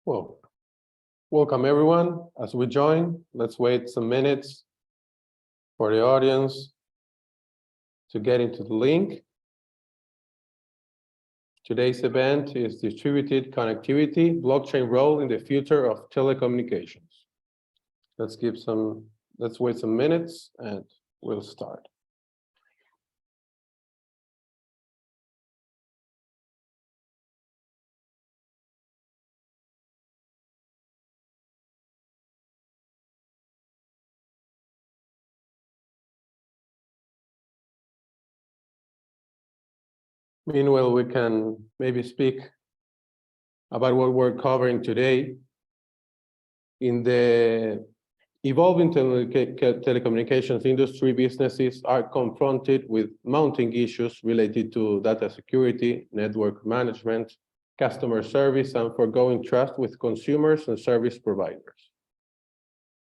Well, welcome everyone. As we join, let's wait some minutes for the audience to get into the link. Today's event is Distributed Connectivity, Blockchain Role in the Future of Telecommunications. Let's wait some minutes and we'll start. Meanwhile, we can maybe speak about what we're covering today. In the evolving telecommunications industry, businesses are confronted with mounting issues related to data security, network management, customer service, and foregoing trust with consumers and service providers.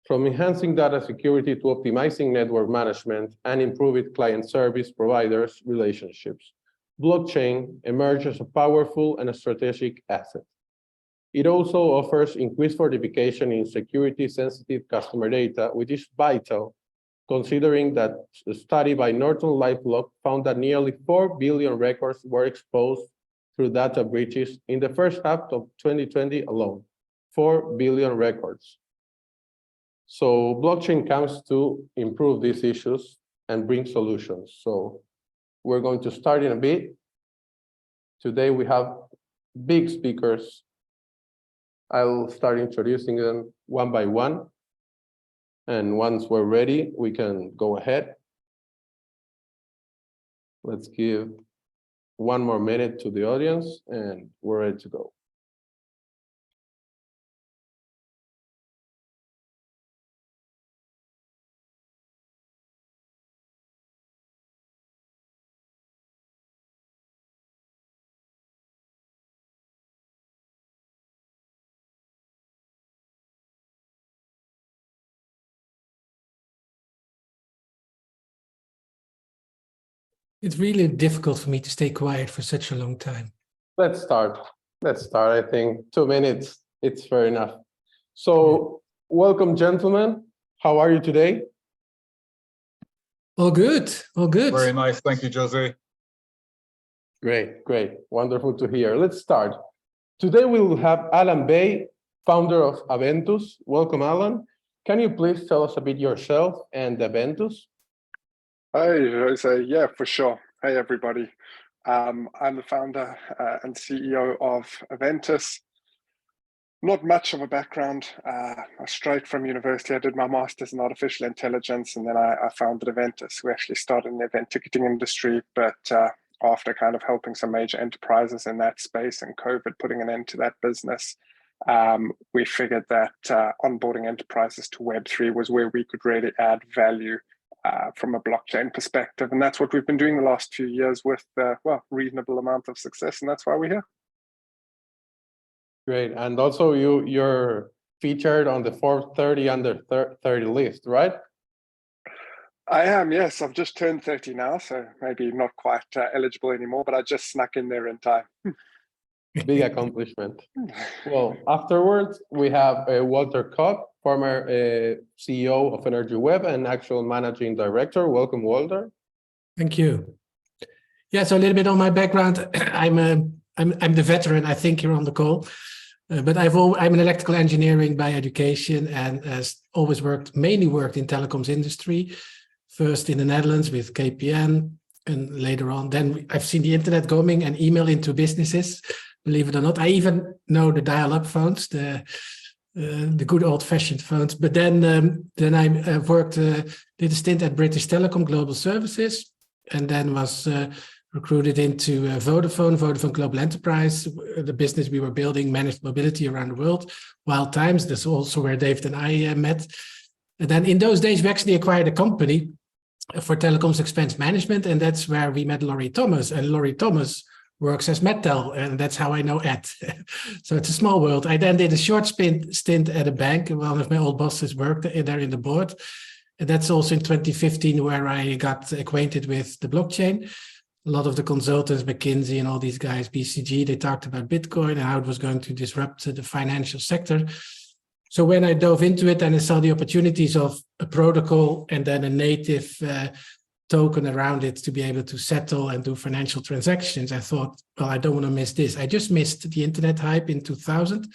From enhancing data security to optimizing network management and improving client service providers' relationships, blockchain emerges a powerful and a strategic asset. It also offers increased fortification in security-sensitive customer data, which is vital, considering that a study by NortonLifeLock found that nearly 4 billion records were exposed through data breaches in the first half of 2020 alone. 4 billion records. So blockchain comes to improve these issues and bring solutions. So we're going to start in a bit. Today we have big speakers. I'll start introducing them one by one. And once we're ready, we can go ahead. Let's give one more minute to the audience and we're ready to go. It's really difficult for me to stay quiet for such a long time. Let's start. I think 2 minutes, it's fair enough. So welcome, gentlemen. How are you today? All good, all good. Very nice. Thank you, Jose. Great. Wonderful to hear. Let's start. Today we will have Alan Bay, founder of Aventus. Welcome, Alan. Can you please tell us a bit yourself and Aventus? Hi, Jose. Yeah, for sure. Hey, everybody. I'm the founder and CEO of Aventus. Not much of a background. Straight from university, I did my master's in artificial intelligence, and then I founded Aventus. We actually started in the event ticketing industry, but after kind of helping some major enterprises in that space and COVID putting an end to that business, we figured that onboarding enterprises to Web3 was where we could really add value from a blockchain perspective. And that's what we've been doing the last few years with, reasonable amount of success. And that's why we're here. Great. And also you're featured on the Forbes 30 under 30 list, right? I am, yes. I've just turned 30 now, so maybe not quite eligible anymore, but I just snuck in there in time. Big accomplishment. Well, afterwards, we have Walter Kopp, former CEO of Energy Web and actual managing director. Welcome, Walter. Thank you. Yeah, so a little bit on my background. I'm the veteran, I think, here on the call. But I'm an electrical engineering by education and has always mainly worked in telecoms industry. First in the Netherlands with KPN, and later on, then I've seen the internet coming and email into businesses. Believe it or not, I even know the dial-up phones, the good old-fashioned phones. But then I worked, did a stint at British Telecom Global Services, and then was recruited into Vodafone Global Enterprise, the business we were building, managed mobility around the world. Wild times. That's also where David and I met. And then in those days, we actually acquired a company for telecoms expense management, and that's where we met Laurie Thomas. And Laurie Thomas works as Mettel, and that's how I know Ed. So it's a small world. I then did a short stint at a bank. One of my old bosses worked there in the board. And that's also in 2015 where I got acquainted with the blockchain. a lot of the consultants, McKinsey and all these guys, BCG, they talked about Bitcoin and how it was going to disrupt the financial sector. So when I dove into it and I saw the opportunities of a protocol and then a native token around it to be able to settle and do financial transactions, I thought, well, I don't want to miss this. I just missed the internet hype in 2000.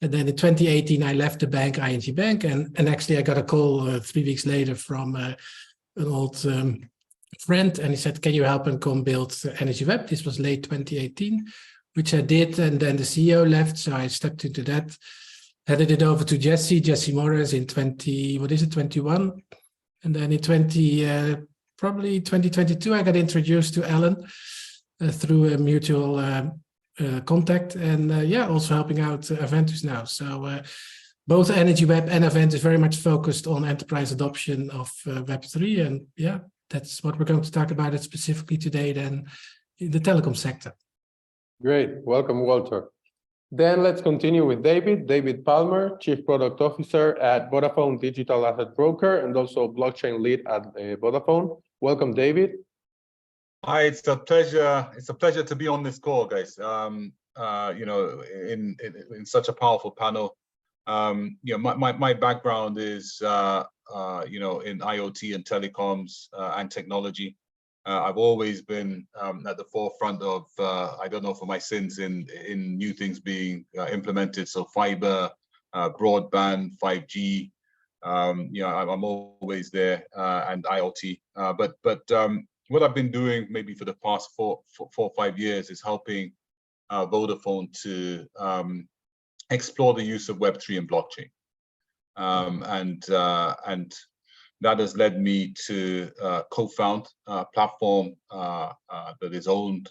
And then in 2018, I left the bank, ING Bank, and actually I got a call 3 weeks later from an old friend, and he said, can you help and come build Energy Web? This was late 2018, which I did, and then the CEO left, so I stepped into that, handed it over to Jesse Morris in 21, and then in probably 2022, I got introduced to Alan through a mutual contact, and also helping out Aventus now. So both Energy Web and Aventus very much focused on enterprise adoption of Web3, and yeah, that's what we're going to talk about it specifically today then in the telecom sector. Great, welcome Walter. Then let's continue with David Palmer, Chief Product Officer at Vodafone Digital Asset Broker and also blockchain lead at Vodafone. Welcome, David. Hi, it's a pleasure. It's a pleasure to be on this call, guys. You know, in such a powerful panel. You know, my background is you know, in IoT and telecoms and technology. I've always been at the forefront of I don't know, for my sins in new things being implemented. So fiber, broadband, 5G. You know, I'm always there, and IoT. But what I've been doing maybe for the past four or 5 years is helping Vodafone to explore the use of Web3 and blockchain. And that has led me to co-found a platform that is owned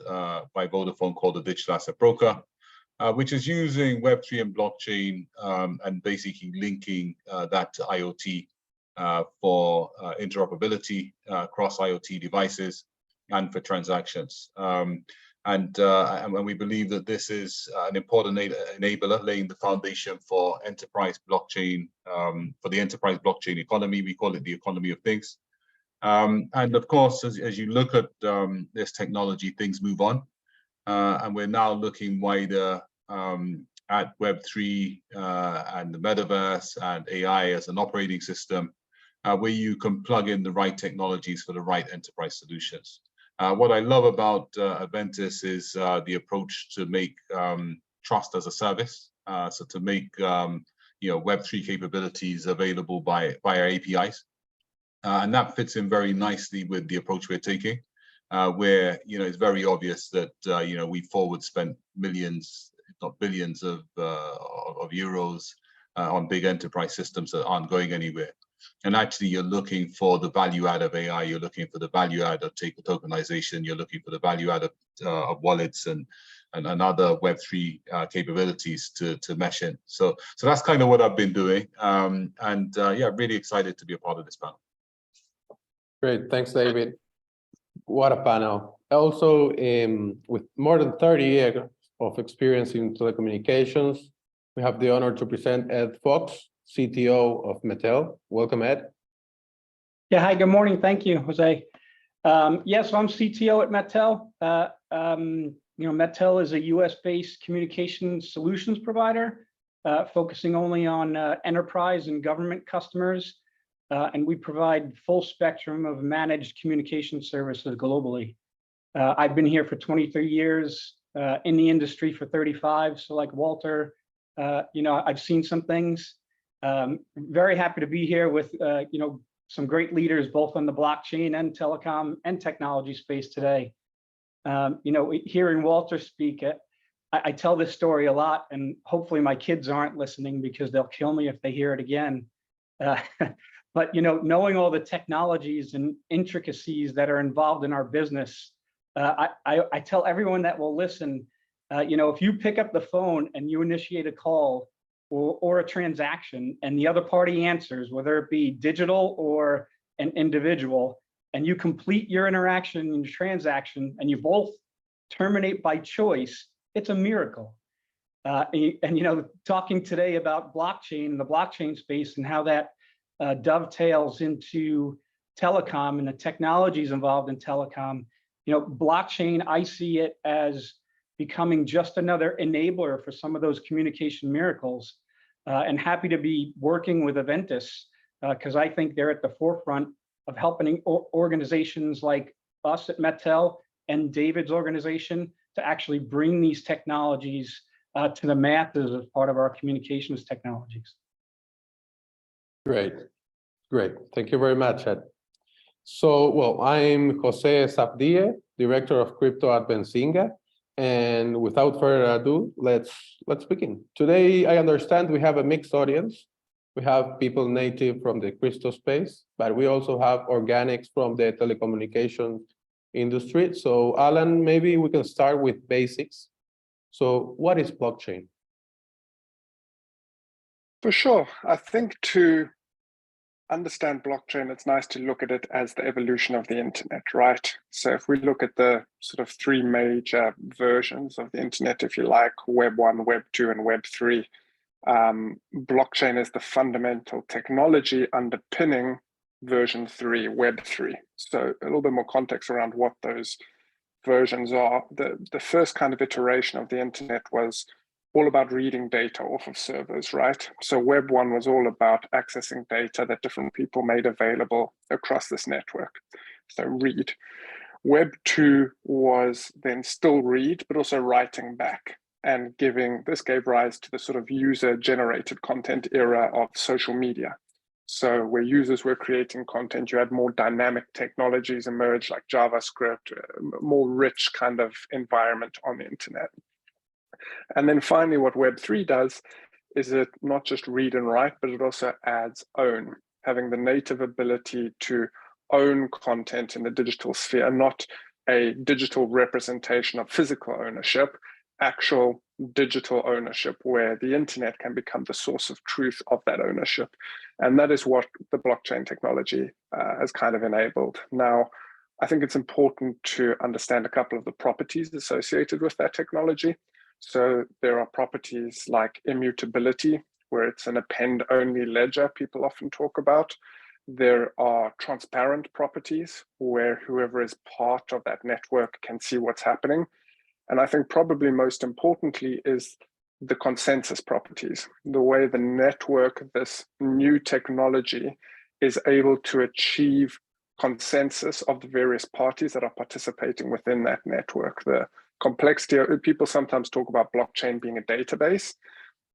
by Vodafone called the Digital Asset Broker, which is using Web3 and blockchain and basically linking that to IoT for interoperability across IoT devices and for transactions. And we believe that this is an important enabler, laying the foundation for enterprise blockchain, for the enterprise blockchain economy. We call it the economy of things. And of course, as you look at this technology, things move on. And we're now looking wider at Web3 and the metaverse and AI as an operating system, where you can plug in the right technologies for the right enterprise solutions. What I love about Aventus is the approach to make trust as a service. So to make you know, Web3 capabilities available via APIs, and that fits in very nicely with the approach we're taking, where you know, it's very obvious that you know, we forward spent millions, if not billions, of euros on big enterprise systems that aren't going anywhere. And actually, you're looking for the value add of AI. You're looking for the value add of tokenization. You're looking for the value add of wallets and other Web3 capabilities to mesh in. So that's kind of what I've been doing. Yeah, really excited to be a part of this panel. Great, thanks, David. What a panel. Also, with more than 30 years of experience in telecommunications, we have the honor to present Ed Fox, CTO of Mattel. Welcome, Ed. Yeah, hi, good morning. Thank you, Jose. Yes, I'm CTO at Mattel. You know, Mattel is a US-based communication solutions provider, focusing only on enterprise and government customers. And we provide full spectrum of managed communication services globally. I've been here for 23 years, in the industry for 35. So like Walter, you know, I've seen some things. Very happy to be here with you know, some great leaders both on the blockchain and telecom and technology space today. You know, hearing Walter speak, I tell this story a lot, and hopefully my kids aren't listening because they'll kill me if they hear it again. But you know, knowing all the technologies and intricacies that are involved in our business, I tell everyone that will listen, you know, if you pick up the phone and you initiate a call or a transaction and the other party answers, whether it be digital or an individual, and you complete your interaction and your transaction and you both terminate by choice, it's a miracle. And you know, talking today about blockchain, the blockchain space, and how that dovetails into telecom and the technologies involved in telecom, blockchain, I see it as becoming just another enabler for some of those communication miracles. And happy to be working with Aventis because I think they're at the forefront of helping organizations like us at Mattel and David's organization to actually bring these technologies to the masses as part of our communications technologies. Great, great. Thank you very much, Ed. So, well, I'm Jose Sapdie, Director of Crypto at Benzinga. And without further ado, let's begin. Today, I understand we have a mixed audience. We have people native from the crypto space, but we also have organics from the telecommunications industry. So, Alan, maybe we can start with basics. So, what is blockchain? For sure. I think to understand blockchain, it's nice to look at it as the evolution of the internet, right? So if we look at the sort of three major versions of the internet, if you like, Web 1, Web 2, and Web 3, blockchain is the fundamental technology underpinning version 3, Web 3. So a little bit more context around what those versions are. The first kind of iteration of the internet was all about reading data off of servers, right? So Web 1 was all about accessing data that different people made available across this network. So read. Web 2 was then still read, but also writing back and this gave rise to the sort of user-generated content era of social media. So where users were creating content, you had more dynamic technologies emerge like JavaScript, a more rich kind of environment on the internet. And then finally, what Web 3 does is it not just read and write, but it also adds own, having the native ability to own content in the digital sphere, not a digital representation of physical ownership, actual digital ownership, where the internet can become the source of truth of that ownership. And that is what the blockchain technology has kind of enabled. Now, I think it's important to understand a couple of the properties associated with that technology. So there are properties like immutability, where it's an append-only ledger people often talk about. There are transparent properties, where whoever is part of that network can see what's happening. And I think probably most importantly is the consensus properties, the way the network, this new technology, is able to achieve consensus of the various parties that are participating within that network. The complexity, people sometimes talk about blockchain being a database.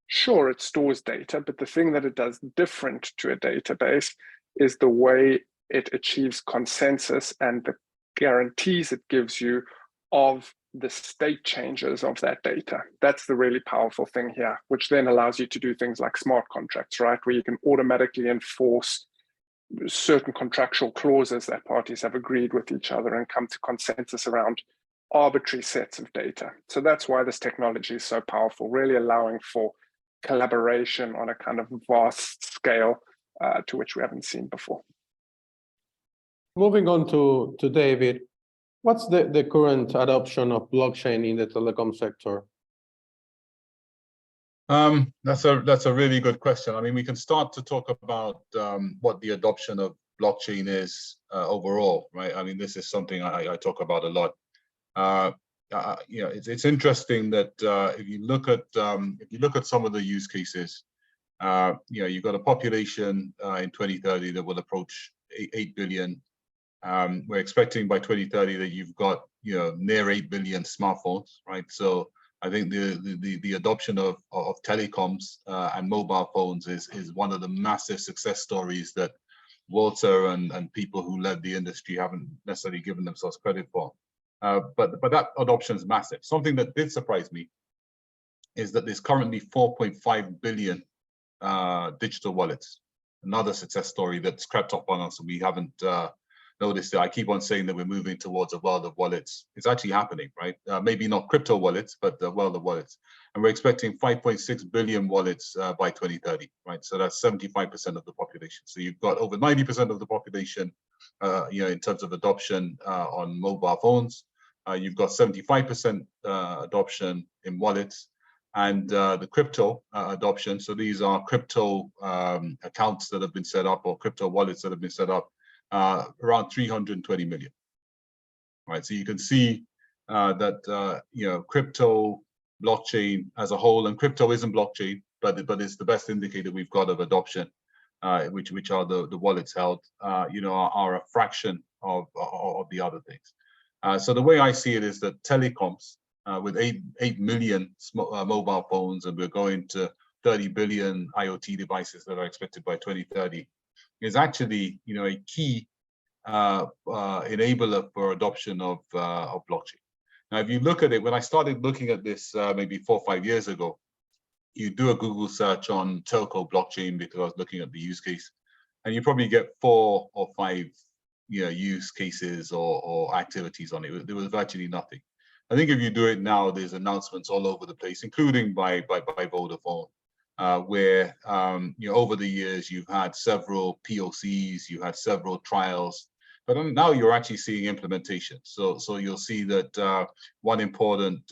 Sure, it stores data, but the thing that it does different to a database is the way it achieves consensus and the guarantees it gives you of the state changes of that data. That's the really powerful thing here, which then allows you to do things like smart contracts, right? Where you can automatically enforce certain contractual clauses that parties have agreed with each other and come to consensus around arbitrary sets of data. So that's why this technology is so powerful, really allowing for collaboration on a kind of vast scale to which we haven't seen before. Moving on to David, what's the current adoption of blockchain in the telecom sector? That's a really good question. I mean, we can start to talk about what the adoption of blockchain is overall, right? I mean, this is something I talk about a lot. It's interesting that if you look at some of the use cases, you've got a population in 2030 that will approach 8 billion. We're expecting by 2030 that you've got near 8 billion smartphones, right? So I think the adoption of telecoms and mobile phones is one of the massive success stories that Walter and people who led the industry haven't necessarily given themselves credit for. But that adoption is massive. Something that did surprise me is that there's currently 4.5 billion digital wallets. Another success story that's crept up on us and we haven't noticed it. I keep on saying that we're moving towards a world of wallets. It's actually happening, right? Maybe not crypto wallets, but the world of wallets. And we're expecting 5.6 billion wallets by 2030, right? So that's 75% of the population. So you've got over 90% of the population, in terms of adoption on mobile phones. You've got 75% adoption in wallets, and the crypto adoption. So these are crypto accounts that have been set up or crypto wallets that have been set up, around 320 million. right? So you can see that crypto, blockchain as a whole, and crypto isn't blockchain, but it's the best indicator we've got of adoption, which are the wallets held, are a fraction of the other things. So the way I see it is that telecoms, with 8 million mobile phones, and we're going to 30 billion IoT devices that are expected by 2030, is actually a key enabler for adoption of blockchain. Now, if you look at it, when I started looking at this maybe 4 or 5 years ago, you do a Google search on telco blockchain because I was looking at the use case, and you probably get 4 or 5 use cases or activities on it. There was virtually nothing. I think if you do it now, there's announcements all over the place, including by Vodafone, where over the years you've had several POCs, you had several trials, but now you're actually seeing implementation. So you'll see that one important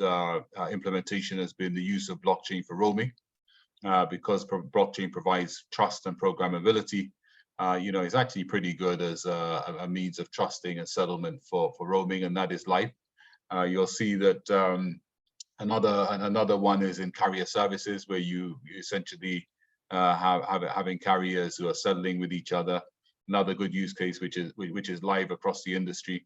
implementation has been the use of blockchain for roaming, because blockchain provides trust and programmability. It's actually pretty good as a means of trusting and settlement for roaming, and that is live. You'll see that another one is in carrier services, where you essentially having carriers who are settling with each other. Another good use case, which is live across the industry.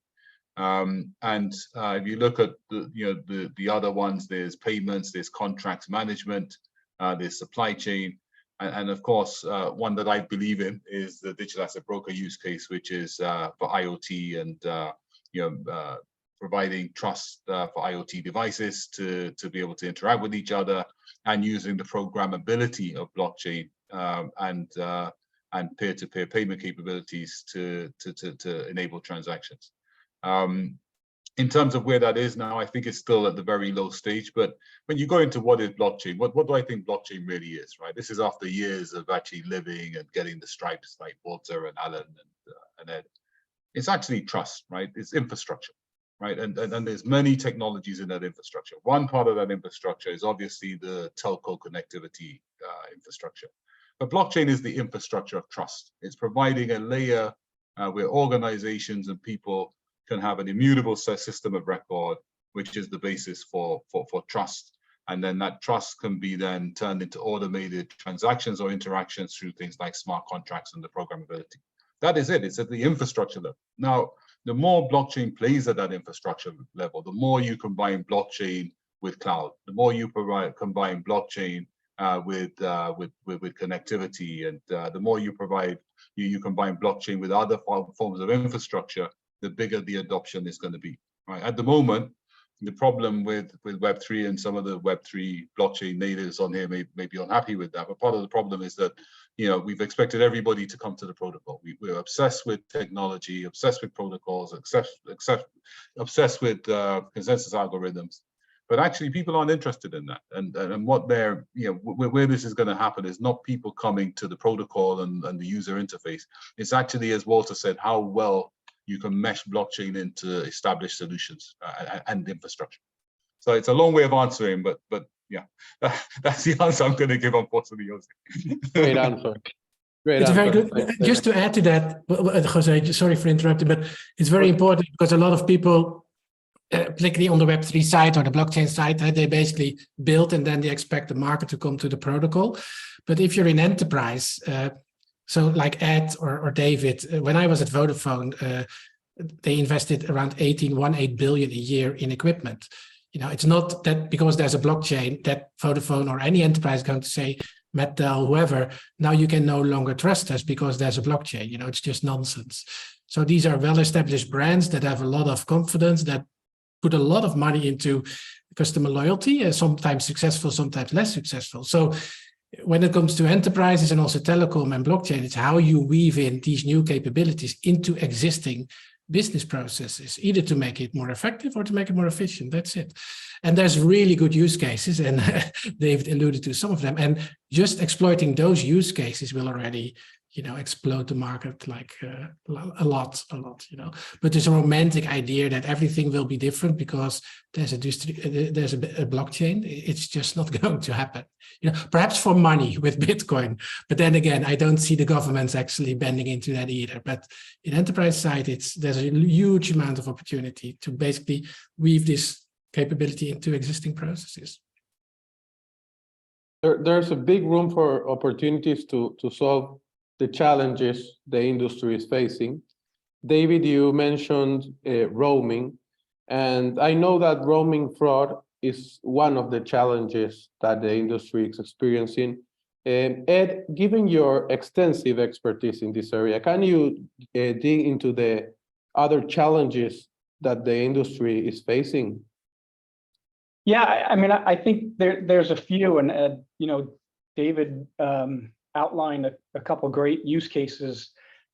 If you look at the other ones, there's payments, there's contracts management, there's supply chain, and of course one that I believe in is the digital asset broker use case, which is for IoT and providing trust for IoT devices to be able to interact with each other, and using the programmability of blockchain and peer-to-peer payment capabilities to enable transactions. In terms of where that is now, I think it's still at the very low stage. But when you go into what is blockchain, what do I think blockchain really is, right? This is after years of actually living and getting the stripes like Walter and Alan and Ed. It's actually trust, right? It's infrastructure, right? And there's many technologies in that infrastructure. One part of that infrastructure is obviously the telco connectivity infrastructure. But blockchain is the infrastructure of trust. It's providing a layer where organizations and people can have an immutable system of record, which is the basis for trust. And then that trust can be then turned into automated transactions or interactions through things like smart contracts and the programmability. That is it. It's at the infrastructure level. Now, the more blockchain plays at that infrastructure level, the more you combine blockchain with cloud, the more you combine blockchain with connectivity, and the more you combine blockchain with other forms of infrastructure, the bigger the adoption is going to be. Right? At the moment, the problem with Web3, and some of the Web3 blockchain natives on here may be unhappy with that, but part of the problem is that we've expected everybody to come to the protocol. We're obsessed with technology, obsessed with protocols, obsessed with consensus algorithms. But actually, people aren't interested in that. And what they're, where this is going to happen is not people coming to the protocol and the user interface. It's actually, as Walter said, how well you can mesh blockchain into established solutions and infrastructure. So it's a long way of answering, but yeah, that's the answer I'm going to give, unfortunately. Great answer. It's very good. Just to add to that, Jose, sorry for interrupting, but it's very important because a lot of people, particularly on the Web3 side or the blockchain side, they basically build and then they expect the market to come to the protocol. But if you're in enterprise, so like Ed or David, when I was at Vodafone, they invested around 18 billion a year in equipment. It's not that because there's a blockchain that Vodafone or any enterprise is going to say, Mattel, whoever, now you can no longer trust us because there's a blockchain. It's just nonsense. So these are well-established brands that have a lot of confidence, that put a lot of money into customer loyalty, sometimes successful, sometimes less successful. So when it comes to enterprises and also telecom and blockchain, it's how you weave in these new capabilities into existing business processes, either to make it more effective or to make it more efficient. That's it. And there's really good use cases, and David alluded to some of them. And just exploiting those use cases will already, explode the market like a lot. But there's a romantic idea that everything will be different because there's a blockchain. It's just not going to happen. Perhaps for money with Bitcoin, but then again, I don't see the governments actually bending into that either. But in enterprise side, there's a huge amount of opportunity to basically weave this capability into existing processes. There's a big room for opportunities to solve the challenges the industry is facing. David, you mentioned roaming, and I know that roaming fraud is one of the challenges that the industry is experiencing. Ed, given your extensive expertise in this area, can you dig into the other challenges that the industry is facing? Yeah, I mean, I think there's a few, and David outlined a couple great use cases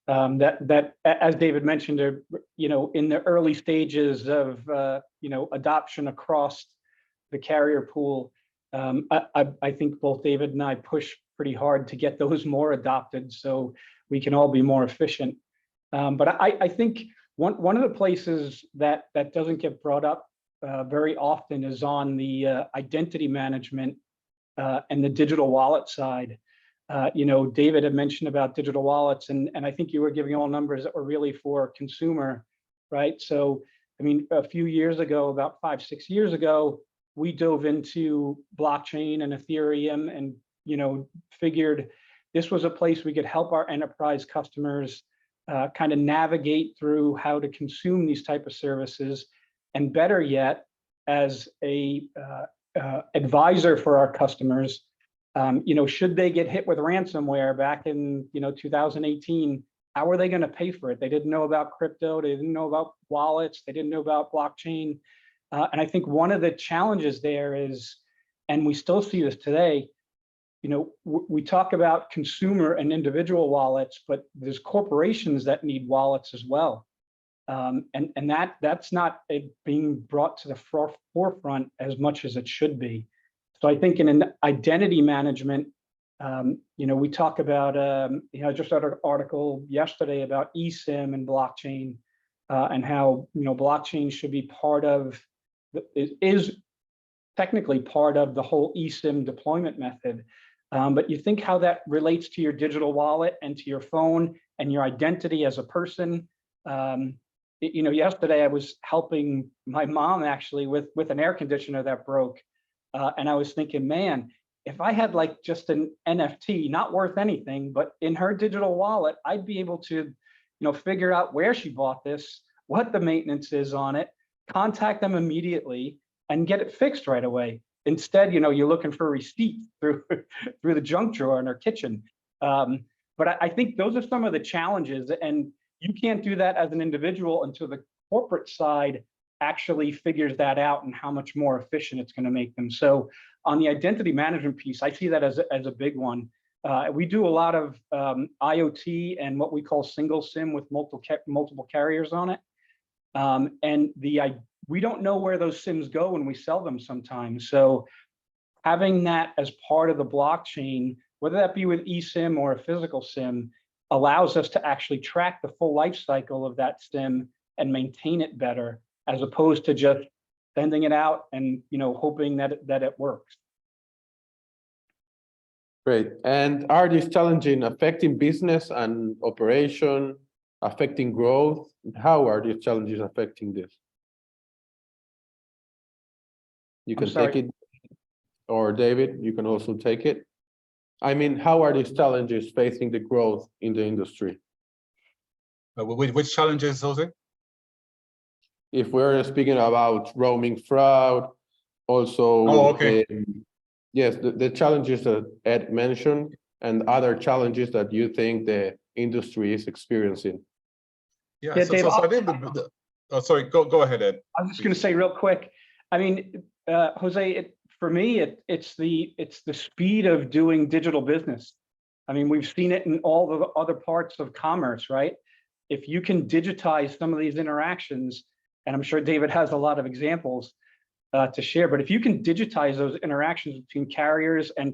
that, as David mentioned, are in the early stages of adoption across the carrier pool. I think both David and I push pretty hard to get those more adopted so we can all be more efficient. But I think one of the places that doesn't get brought up very often is on the identity management and the digital wallet side. David had mentioned about digital wallets, and I think you were giving all numbers that were really for consumer, right? So, I mean, a few years ago, about 5-6 years ago, we dove into blockchain and Ethereum and, figured this was a place we could help our enterprise customers kind of navigate through how to consume these type of services. And better yet, as a advisor for our customers, should they get hit with ransomware back in 2018, how are they going to pay for it? They didn't know about crypto, they didn't know about wallets, they didn't know about blockchain. And I think one of the challenges there is, and we still see this today, we talk about consumer and individual wallets, but there's corporations that need wallets as well. And that's not being brought to the forefront as much as it should be. So I think in an identity management, we talk about, I just read an article yesterday about eSIM and blockchain, and how, blockchain should be part of, is technically part of the whole eSIM deployment method. But you think how that relates to your digital wallet and to your phone and your identity as a person. Yesterday I was helping my mom actually with an air conditioner that broke. And I was thinking, man, if I had like just an NFT, not worth anything, but in her digital wallet, I'd be able to, figure out where she bought this, what the maintenance is on it, contact them immediately and get it fixed right away. Instead, you're looking for a receipt through the junk drawer in her kitchen. But I think those are some of the challenges, and you can't do that as an individual until the corporate side actually figures that out and how much more efficient it's going to make them. So on the identity management piece, I see that as a big one. We do a lot of IoT and what we call single SIM with multiple carriers on it. And we don't know where those SIMs go when we sell them sometimes. So having that as part of the blockchain, whether that be with eSIM or a physical SIM, allows us to actually track the full life cycle of that SIM and maintain it better, as opposed to just sending it out and hoping that it works. Great. And are these challenges affecting business and operation, affecting growth? How are these challenges affecting this? You can take it, or David, you can also take it. I mean, how are these challenges facing the growth in the industry? Which challenges, Jose? If we're speaking about roaming fraud, also, yes, the challenges that Ed mentioned and other challenges that you think the industry is experiencing. Yeah, Dave, so I think sorry, go ahead, Ed. I was just going to say real quick. I mean, Jose, for me, it's the speed of doing digital business. I mean, we've seen it in all the other parts of commerce, right? If you can digitize some of these interactions, and I'm sure David has a lot of examples, to share. But if you can digitize those interactions between carriers and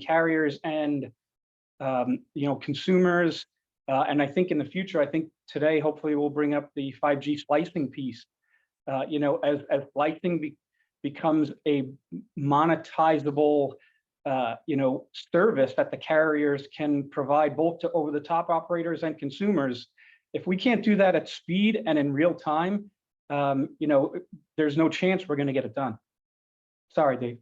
consumers, and I think in the future, I think today, hopefully we'll bring up the 5G slicing piece. As slicing becomes a monetizable, service that the carriers can provide both to over-the-top operators and consumers. If we can't do that at speed and in real time, there's no chance we're going to get it done. Sorry, Dave.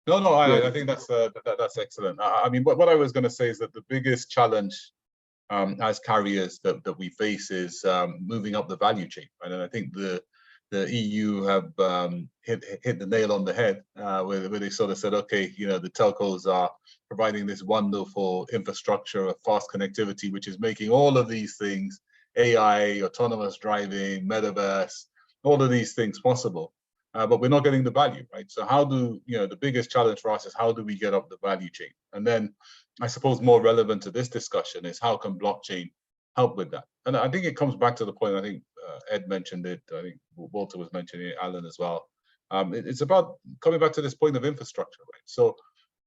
No, I think that's excellent. I mean, what I was going to say is that the biggest challenge as carriers that we face is moving up the value chain, right? And I think the EU have hit the nail on the head where they sort of said, okay, the telcos are providing this wonderful infrastructure of fast connectivity, which is making all of these things, AI, autonomous driving, metaverse, all of these things possible. But we're not getting the value, right? So how do, the biggest challenge for us is how do we get up the value chain? And then I suppose more relevant to this discussion is how can blockchain help with that? And I think it comes back to the point, I think Ed mentioned it, I think Walter was mentioning it, Alan as well. It's about coming back to this point of infrastructure, right? So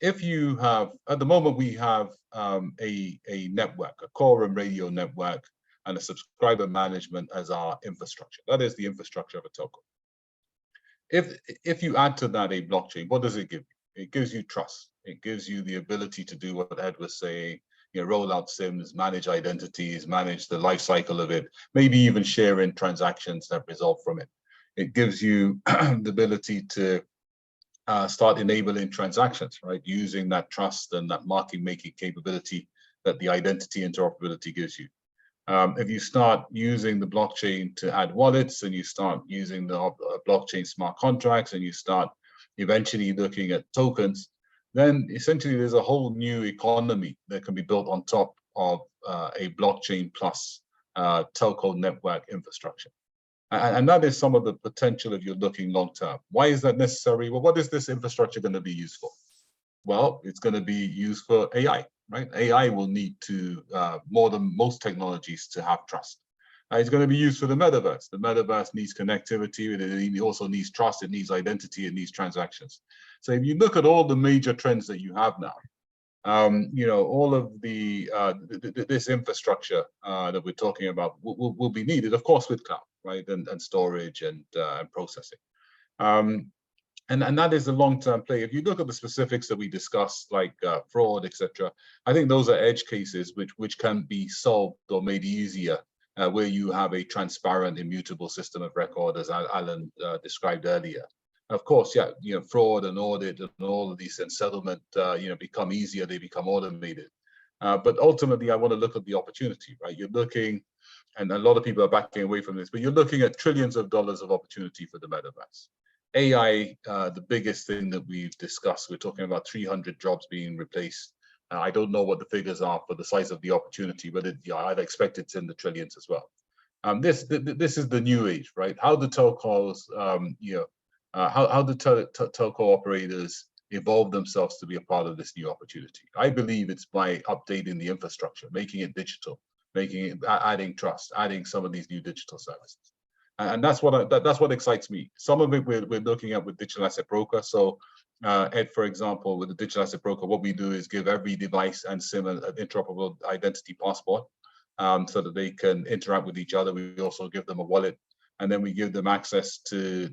if you have, at the moment we have a network, a core and radio network, and a subscriber management as our infrastructure. That is the infrastructure of a telco. If you add to that a blockchain, what does it give you? It gives you trust. It gives you the ability to do what Ed was saying, roll out SIMs, manage identities, manage the life cycle of it, maybe even sharing transactions that result from it. It gives you the ability to start enabling transactions, right? Using that trust and that market-making capability that the identity interoperability gives you. If you start using the blockchain to add wallets, and you start using the blockchain smart contracts, and you start eventually looking at tokens, then essentially there's a whole new economy that can be built on top of a blockchain plus telco network infrastructure. And that is some of the potential if you're looking long term. Why is that necessary? Well, what is this infrastructure going to be used for? Well, it's going to be used for AI, right? AI will need to, more than most technologies, to have trust. It's going to be used for the metaverse. The metaverse needs connectivity, it also needs trust, it needs identity, it needs transactions. So if you look at all the major trends that you have now, all of this infrastructure that we're talking about will be needed, of course, with cloud, right, and storage and processing. And that is a long-term play. If you look at the specifics that we discussed, like fraud, etc., I think those are edge cases which can be solved or made easier where you have a transparent, immutable system of record, as Alan described earlier. Of course, fraud and audit and all of these and settlement, become easier, they become automated. But ultimately, I want to look at the opportunity, right? You're looking, and a lot of people are backing away from this, but you're looking at trillions of dollars of opportunity for the metaverse. AI, the biggest thing that we've discussed, we're talking about 300 jobs being replaced. I don't know what the figures are for the size of the opportunity, but I'd expect it's in the trillions as well. This is the new age, right? How the telcos, how the telco operators evolve themselves to be a part of this new opportunity. I believe it's by updating the infrastructure, making it digital, adding trust, adding some of these new digital services. And that's what excites me. Some of it we're looking at with digital asset broker. So Ed, for example, with the digital asset broker, what we do is give every device and SIM an interoperable identity passport so that they can interact with each other. We also give them a wallet, and then we give them access to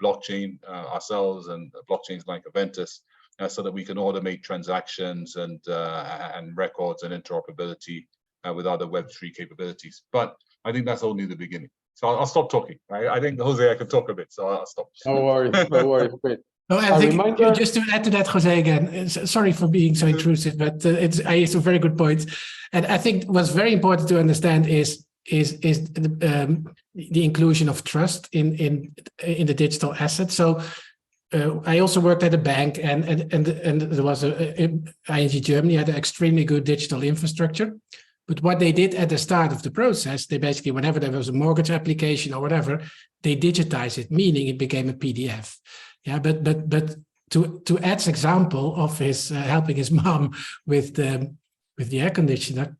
blockchain ourselves and blockchains like Aventus, so that we can automate transactions and records and interoperability with other Web3 capabilities. But I think that's only the beginning. So I'll stop talking. Right? I think, Jose, I can talk a bit, so I'll stop. No worries, no worries. Great. No, I think just to add to that, Jose, again, sorry for being so intrusive, but it's a very good point. And I think what's very important to understand is the inclusion of trust in the digital asset. So I also worked at a bank, and there was ING Germany had an extremely good digital infrastructure. But what they did at the start of the process, they basically, whenever there was a mortgage application or whatever, they digitized it, meaning it became a PDF. Yeah, but to Ed's example of his helping his mom with the air conditioner,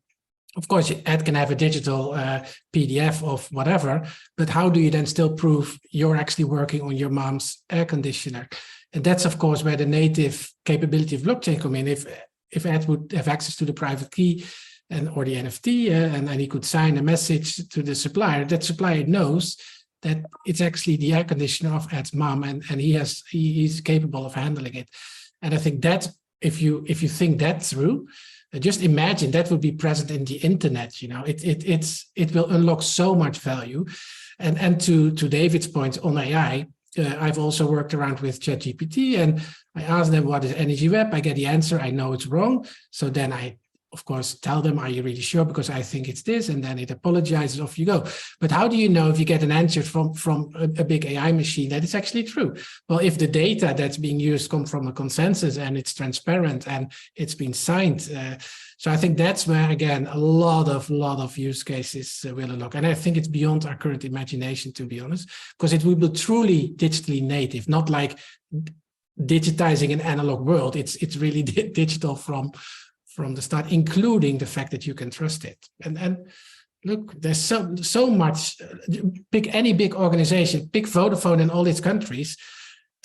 Of course, Ed can have a digital PDF of whatever, but how do you then still prove you're actually working on your mom's air conditioner? And that's, of course, where the native capability of blockchain come in. If Ed would have access to the private key or the NFT, and he could sign a message to the supplier, that supplier knows that it's actually the air conditioner of Ed's mom, and he's capable of handling it. And I think that if you think that through, just imagine that would be present in the internet. You know, it will unlock so much value. And to David's point on AI, I've also worked around with ChatGPT, and I ask them what is energy web. I get the answer. I know it's wrong. So then I, of course, tell them, are you really sure? Because I think it's this, and then it apologizes, off you go. But how do you know if you get an answer from a big AI machine that it's actually true? Well, if the data that's being used come from a consensus and it's transparent and it's been signed. So I think that's where, again, a lot of use cases will unlock. And I think it's beyond our current imagination, to be honest, because it will be truly digitally native, not like digitizing an analog world. It's really digital from the start, including the fact that you can trust it. And look, there's so much. Pick any big organization, pick Vodafone in all its countries.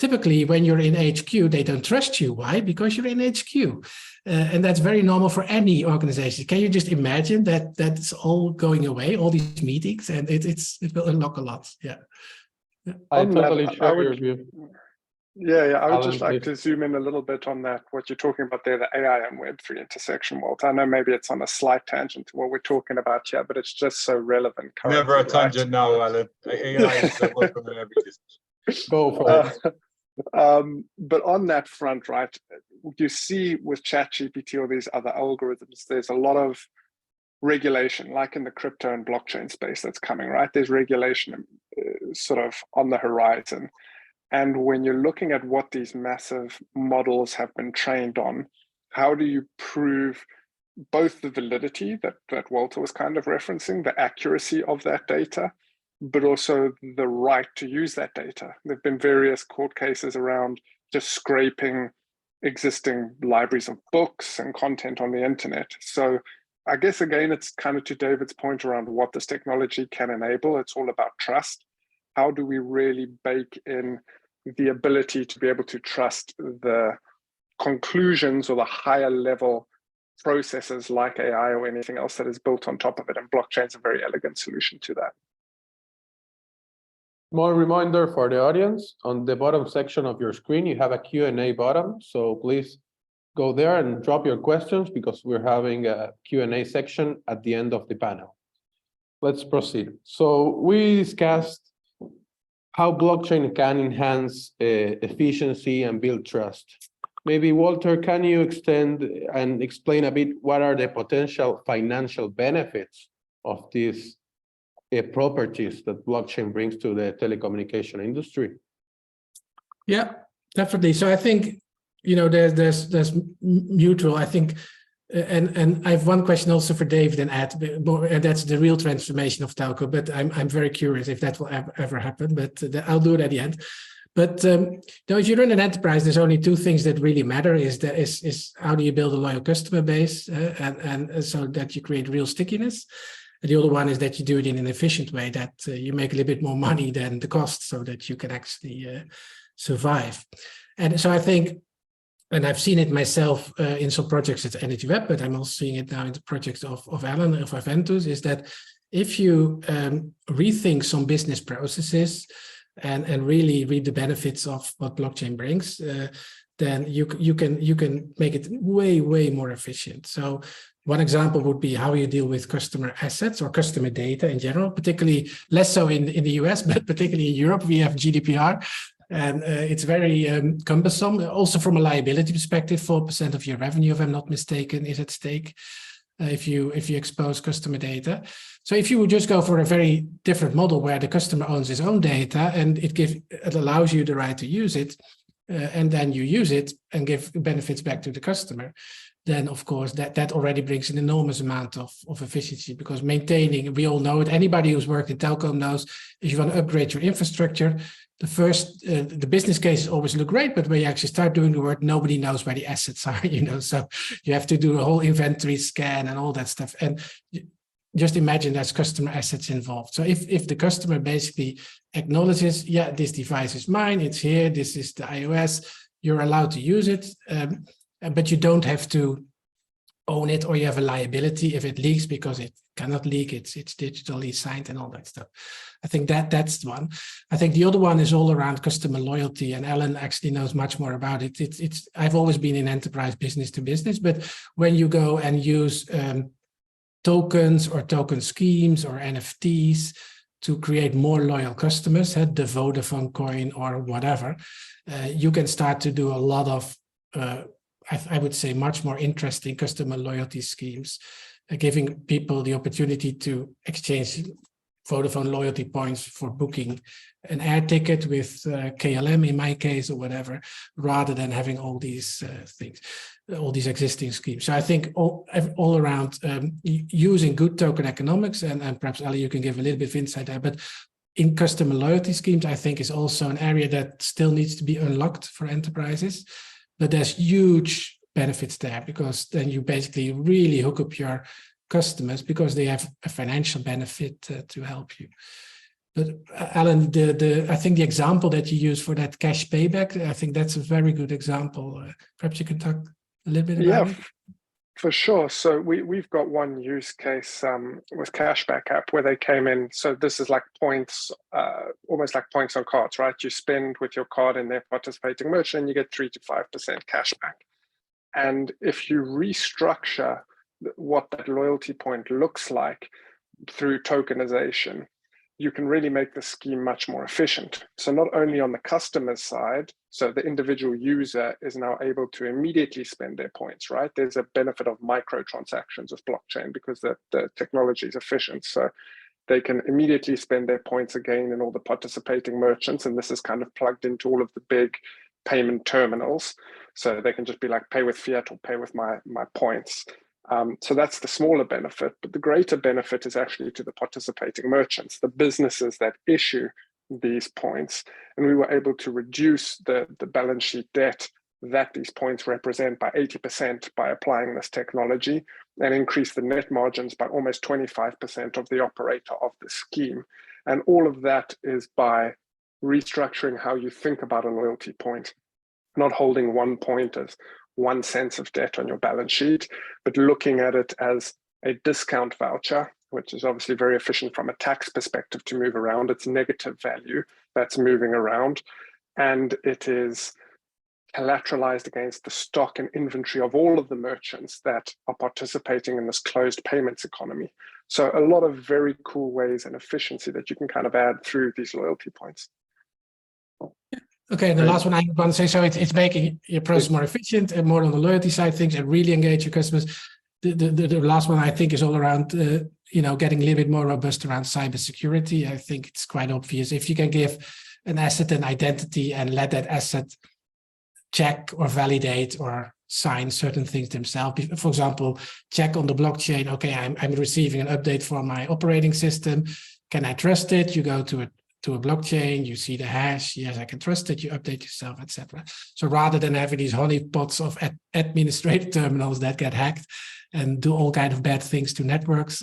Typically, when you're in HQ, they don't trust you. Why? Because you're in HQ. And that's very normal for any organization. Can you just imagine that that's all going away, all these meetings, and it will unlock a lot. Yeah. I On totally that, share your view. Yeah, I would Alan, just like please. to zoom in a little bit on that, what you're talking about there, the AI and Web3 intersection, Walt. I know maybe it's on a slight tangent to what we're talking about here, but it's just so relevant currently. Never a right? tangent now, Alan. AI is welcome in every discussion. Go for it. But on that front, right, you see with ChatGPT or these other algorithms, there's a lot of regulation, like in the crypto and blockchain space that's coming, right? There's regulation sort of on the horizon. And when you're looking at what these massive models have been trained on, how do you prove both the validity that Walter was kind of referencing, the accuracy of that data, but also the right to use that data? There've been various court cases around just scraping existing libraries of books and content on the internet. So I guess, again, it's kind of to David's point around what this technology can enable. It's all about trust. How do we really bake in the ability to be able to trust the conclusions or the higher level processes like AI or anything else that is built on top of it? And blockchain is a very elegant solution to that. Small reminder for the audience, on the bottom section of your screen, you have a Q&A button. So please go there and drop your questions, because we're having a Q&A section at the end of the panel. Let's proceed. So we discussed how blockchain can enhance efficiency and build trust. Maybe, Walter, can you extend and explain a bit what are the potential financial benefits of these properties that blockchain brings to the telecommunication industry? Yeah, definitely. So I think, you know, there's mutual, I think, and I have one question also for David and Ed, and that's the real transformation of telco. But I'm very curious if that will ever happen. But I'll do it at the end. But if you run an enterprise, there's only two things that really matter: is how do you build a loyal customer base, and so that you create real stickiness. And the other one is that you do it in an efficient way, that you make a little bit more money than the cost, so that you can actually survive. And so I think, and I've seen it myself in some projects at Energy Web, but I'm also seeing it now in the projects of Alan, of Aventus, is that if you rethink some business processes and really reap the benefits of what blockchain brings, then you can make it way more efficient. So one example would be how you deal with customer assets or customer data in general, particularly less so in the US, but particularly in Europe, we have GDPR. And it's very cumbersome. Also from a liability perspective, 4% of your revenue, if I'm not mistaken, is at stake if you expose customer data. So if you would just go for a very different model where the customer owns his own data and it allows you the right to use it, and then you use it and give benefits back to the customer, then of course that already brings an enormous amount of efficiency, because maintaining, we all know it, anybody who's worked in telecom knows, if you want to upgrade your infrastructure, the business cases always look great, but when you actually start doing the work, nobody knows where the assets are, so you have to do a whole inventory scan and all that stuff. And just imagine there's customer assets involved. So if the customer basically acknowledges, yeah, this device is mine, it's here, this is the iOS, you're allowed to use it, but you don't have to own it, or you have a liability if it leaks, because it cannot leak, it's digitally signed and all that stuff. I think that's one. I think the other one is all around customer loyalty, and Alan actually knows much more about it. I've always been in enterprise business to business, but when you go and use tokens or token schemes or NFTs to create more loyal customers, the Vodafone coin or whatever, you can start to do a lot of I would say much more interesting customer loyalty schemes, giving people the opportunity to exchange Vodafone loyalty points for booking an air ticket with KLM in my case or whatever, rather than having all these things, all these existing schemes. So I think all around using good token economics, and perhaps Ali, you can give a little bit of insight there, but in customer loyalty schemes, I think is also an area that still needs to be unlocked for enterprises. But there's huge benefits there, because then you basically really hook up your customers because they have a financial benefit to help you. But Alan, I think the example that you use for that cash payback, I think that's a very good example. Perhaps you can talk a little bit about it. For sure. So we've got one use case with Cashback app where they came in. So this is like points, almost like points on cards, right? You spend with your card in their participating merchant and you get 3 to 5% cash back. And if you restructure what that loyalty point looks like through tokenization, you can really make the scheme much more efficient. So not only on the customer side, so the individual user is now able to immediately spend their points, right? There's a benefit of microtransactions with blockchain because the technology is efficient. So they can immediately spend their points again in all the participating merchants. And this is kind of plugged into all of the big payment terminals. So they can just be like, pay with fiat or pay with my points. So that's the smaller benefit, but the greater benefit is actually to the participating merchants, the businesses that issue these points. And we were able to reduce the balance sheet debt that these points represent by 80% by applying this technology, and increase the net margins by almost 25% of the operator of the scheme. And all of that is by restructuring how you think about a loyalty point, not holding one point as one sense of debt on your balance sheet, but looking at it as a discount voucher, which is obviously very efficient from a tax perspective to move around. It's negative value that's moving around, and it is collateralized against the stock and inventory of all of the merchants that are participating in this closed payments economy. So a lot of very cool ways and efficiency that you can kind of add through these loyalty points. Okay, and the last one I want to say, so it's making your process more efficient and more on the loyalty side of things, and really engage your customers. The last one I think is all around, getting a little bit more robust around cybersecurity. I think it's quite obvious. If you can give an asset an identity and let that asset check or validate or sign certain things themselves. For example, check on the blockchain, okay, I'm receiving an update from my operating system. Can I trust it? You go to a blockchain, you see the hash, yes, I can trust it, you update yourself, etc. So rather than having these honeypots of administrative terminals that get hacked and do all kind of bad things to networks,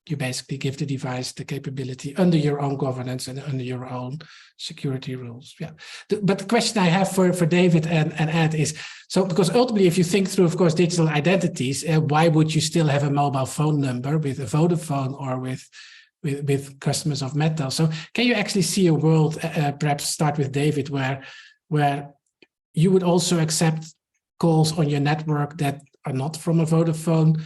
you basically give the device the capability under your own governance and under your own security rules. Yeah. But the question I have for David and Ed is, so because ultimately, if you think through, of course, digital identities, why would you still have a mobile phone number with a Vodafone or with customers of Metal? So can you actually see a world, perhaps start with David, where you would also accept calls on your network that are not from a Vodafone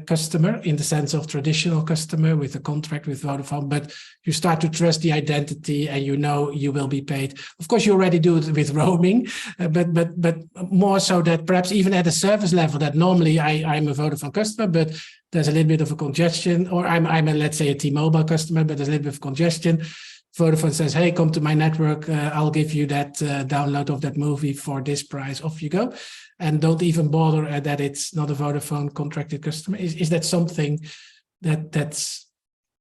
customer, in the sense of traditional customer with a contract with Vodafone, but you start to trust the identity and you will be paid. Of course, you already do it with roaming, but more so that perhaps even at a service level that normally I'm a Vodafone customer, but there's a little bit of a congestion, or I'm let's say a T-Mobile customer, but there's a little bit of congestion. Vodafone says, hey, come to my network, I'll give you that download of that movie for this price, off you go. And don't even bother that it's not a Vodafone contracted customer. Is that something that's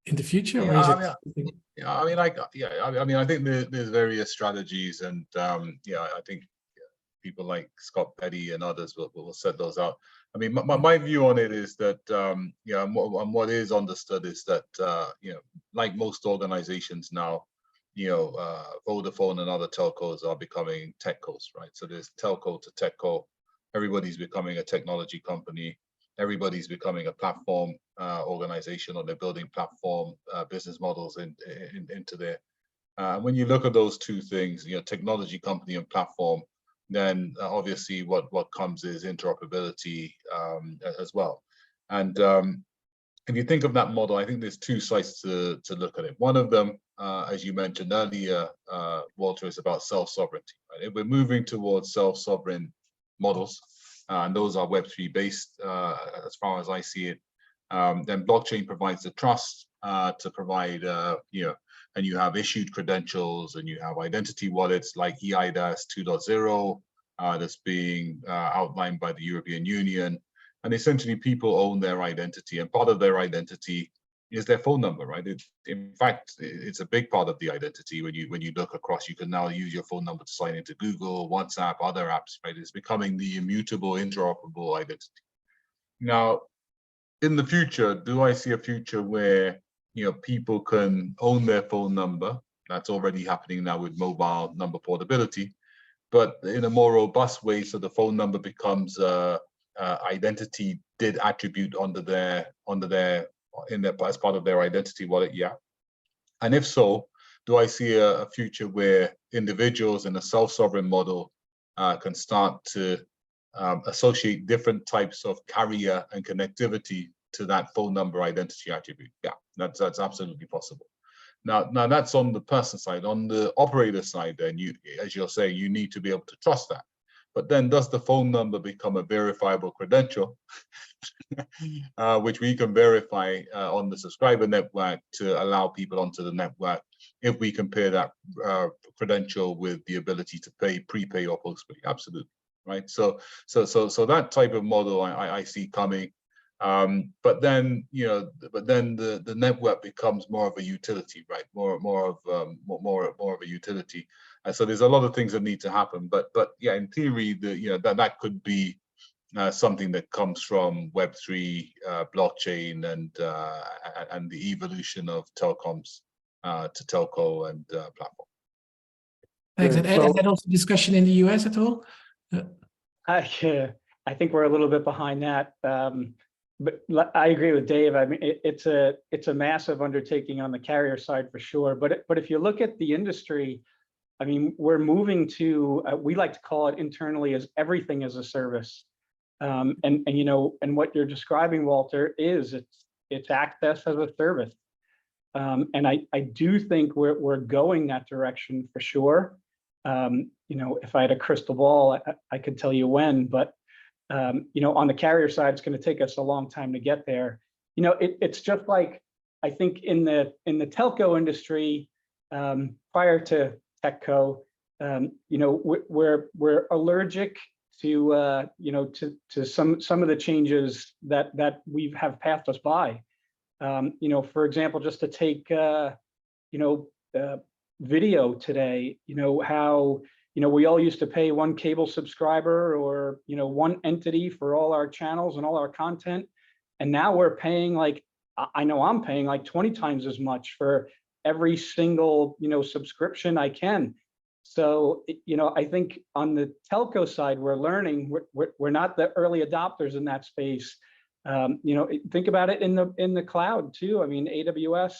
in the future, or Yeah, is I it mean, something- I think there's various strategies, and I think people like Scott Petty and others will set those out. I mean, my view on it is that and what is understood is that like most organizations now, Vodafone and other telcos are becoming techcos, right? So there's telco to techco. Everybody's becoming a technology company. Everybody's becoming a platform organization, or they're building platform business models into there. When you look at those two things, technology company and platform, then obviously what comes is interoperability as well. And if you think of that model, I think there's two sides to look at it. One of them, as you mentioned earlier, Walter, is about self-sovereignty. Right? If we're moving towards self-sovereign models, and those are Web3 based, as far as I see it, then blockchain provides the trust to provide, and you have issued credentials, and you have identity wallets like eIDAS 2.0 that's being outlined by the European Union. And essentially people own their identity, and part of their identity is their phone number, right? In fact, it's a big part of the identity. When you look across, you can now use your phone number to sign into Google, WhatsApp, other apps, right? It's becoming the immutable, interoperable identity. Now, in the future, do I see a future where people can own their phone number? That's already happening now with mobile number portability, but in a more robust way, so the phone number becomes identity attribute as part of their identity wallet. Yeah. And if so, do I see a future where individuals in a self-sovereign model can start to associate different types of carrier and connectivity to that phone number identity attribute? Yeah, that's absolutely possible. Now that's on the person side. On the operator side, then as you're saying, you need to be able to trust that. But then does the phone number become a verifiable credential, which we can verify on the subscriber network to allow people onto the network if we compare that credential with the ability to prepay or postpay? Absolutely, right? So that type of model I see coming. But then the network becomes more of a utility, right? More of a utility. And so there's a lot of things that need to happen. But yeah, in theory, that could be something that comes from Web3, blockchain, and the evolution of telecoms to telco and platform. Thanks. And Ed, is that also discussion in the US at all? I think we're a little bit behind that. But I agree with Dave. I mean, it's a massive undertaking on the carrier side for sure. But if you look at the industry, I mean, we're moving to we like to call it internally as everything as a service. And what you're describing, Walter, is it's access as a service. And I do think we're going that direction for sure. If I had a crystal ball, I could tell you when, but on the carrier side, it's going to take us a long time to get there. It's just like, I think in the telco industry, prior to TechCo, we're allergic to some of the changes that we have passed us by. For example, just to take video today, how we all used to pay one cable subscriber or one entity for all our channels and all our content, and now we're paying I know I'm paying 20 times as much for every single subscription I can. So I think on the telco side, we're learning. We're not the early adopters in that space. Think about it in the cloud too. I mean, AWS,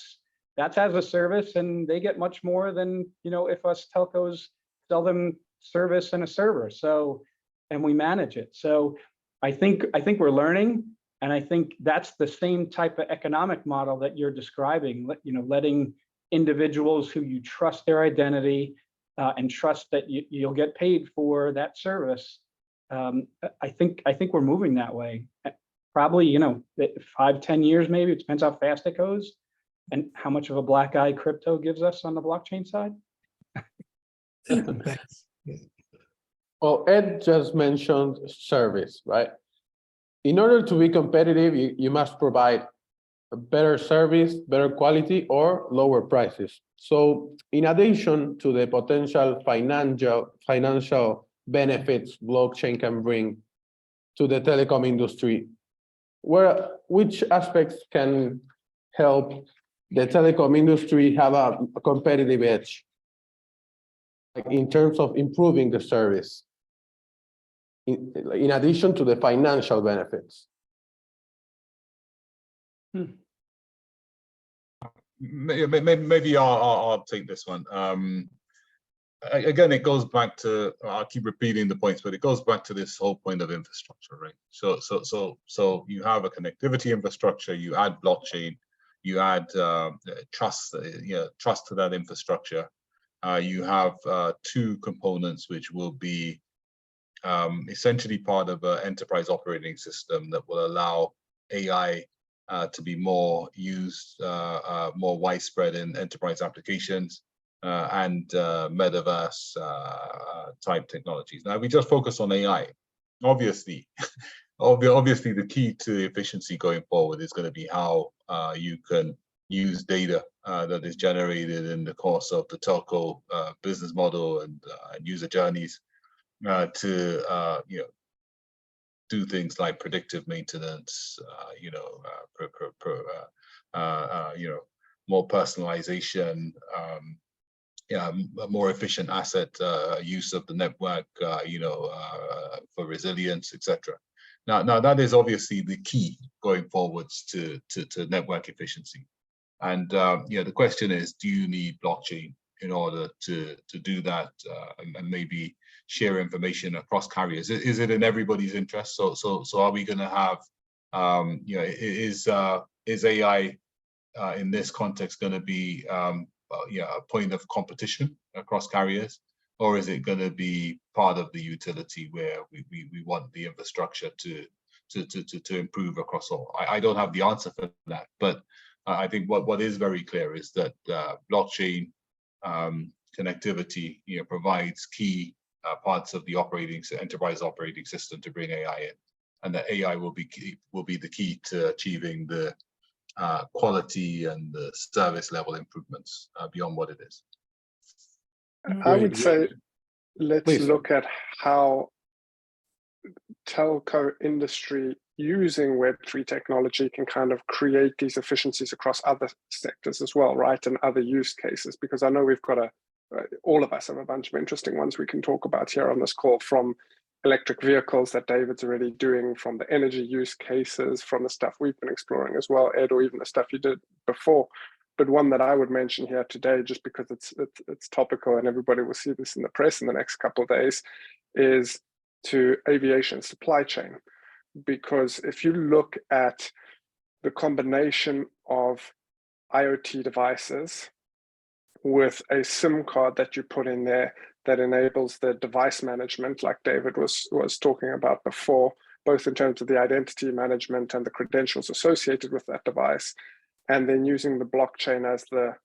that's as a service, and they get much more than if us telcos sell them service and a server. So, and we manage it. So I think we're learning, and I think that's the same type of economic model that you're describing. Letting individuals who you trust their identity and trust that you'll get paid for that service. I think we're moving that way. Probably 5-10 years maybe. It depends how fast it goes and how much of a black eye crypto gives us on the blockchain side. Thanks. Well, Ed just mentioned service, right? In order to be competitive, you must provide better service, better quality, or lower prices. So in addition to the potential financial benefits blockchain can bring to the telecom industry, which aspects can help the telecom industry have a competitive edge in terms of improving the service, in addition to the financial benefits? Maybe I'll take this one. Again, it goes back to, I'll keep repeating the points, but it goes back to this whole point of infrastructure, right? So you have a connectivity infrastructure, you add blockchain, you add trust, trust to that infrastructure. You have two components which will be essentially part of an enterprise operating system that will allow AI to be more used, more widespread in enterprise applications and metaverse type technologies. Now, we just focus on AI. Obviously, obviously, the key to efficiency going forward is going to be how you can use data that is generated in the course of the telco business model and user journeys to do things like predictive maintenance, more personalization, a more efficient asset use of the network, for resilience, etc. Now that is obviously the key going forwards to network efficiency. And the question is, do you need blockchain in order to do that and maybe share information across carriers? Is it in everybody's interest? So are we going to have, is AI in this context going to be a point of competition across carriers, or is it going to be part of the utility where we want the infrastructure to improve across all? I don't have the answer for that, but I think what is very clear is that blockchain connectivity provides key parts of the enterprise operating system to bring AI in, and that AI will be the key to achieving the quality and the service level improvements beyond what it is. I would say let's Please. look at how telco industry using Web3 technology can kind of create these efficiencies across other sectors as well, right? And other use cases, because I know we've got all of us have a bunch of interesting ones we can talk about here on this call, from electric vehicles that David's already doing, from the energy use cases, from the stuff we've been exploring as well, Ed, or even the stuff you did before. But one that I would mention here today, just because it's topical and everybody will see this in the press in the next couple of days, is to aviation supply chain. Because if you look at the combination of IoT devices with a SIM card that you put in there that enables the device management, like David was talking about before, both in terms of the identity management and the credentials associated with that device, and then using the blockchain as the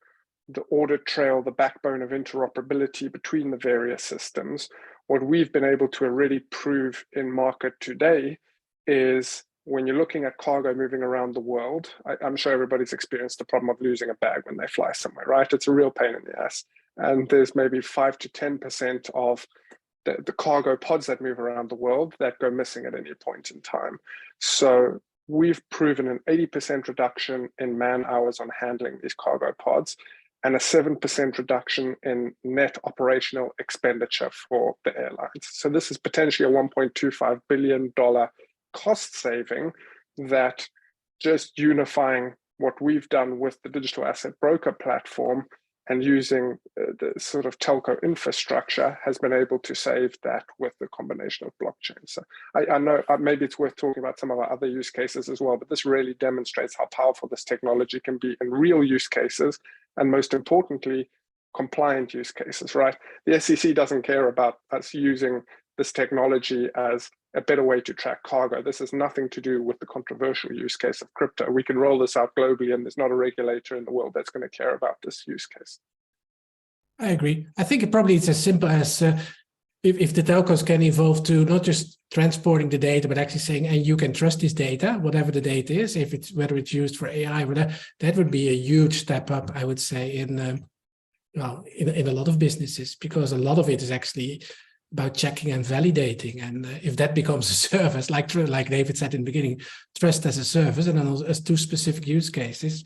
audit trail, the backbone of interoperability between the various systems. What we've been able to already prove in market today is when you're looking at cargo moving around the world, I'm sure everybody's experienced the problem of losing a bag when they fly somewhere, right? It's a real pain in the ass. And there's maybe 5 to 10% of the cargo pods that move around the world that go missing at any point in time. So we've proven an 80% reduction in man hours on handling these cargo pods and a 7% reduction in net operational expenditure for the airlines. So this is potentially a $1.25 billion cost saving that just unifying what we've done with the digital asset broker platform and using the sort of telco infrastructure has been able to save that with the combination of blockchain. So I know maybe it's worth talking about some of our other use cases as well, but this really demonstrates how powerful this technology can be in real use cases, and most importantly, compliant use cases, right? The SEC doesn't care about us using this technology as a better way to track cargo. This has nothing to do with the controversial use case of crypto. We can roll this out globally, and there's not a regulator in the world that's going to care about this use case. I agree. I think it probably is as simple as if the telcos can evolve to not just transporting the data, but actually saying, and you can trust this data, whatever the data is, if it's whether it's used for AI, whatever, that would be a huge step up, I would say, in a lot of businesses, because a lot of it is actually about checking and validating. And if that becomes a service, like David said in the beginning, trust as a service, and then as two specific use cases,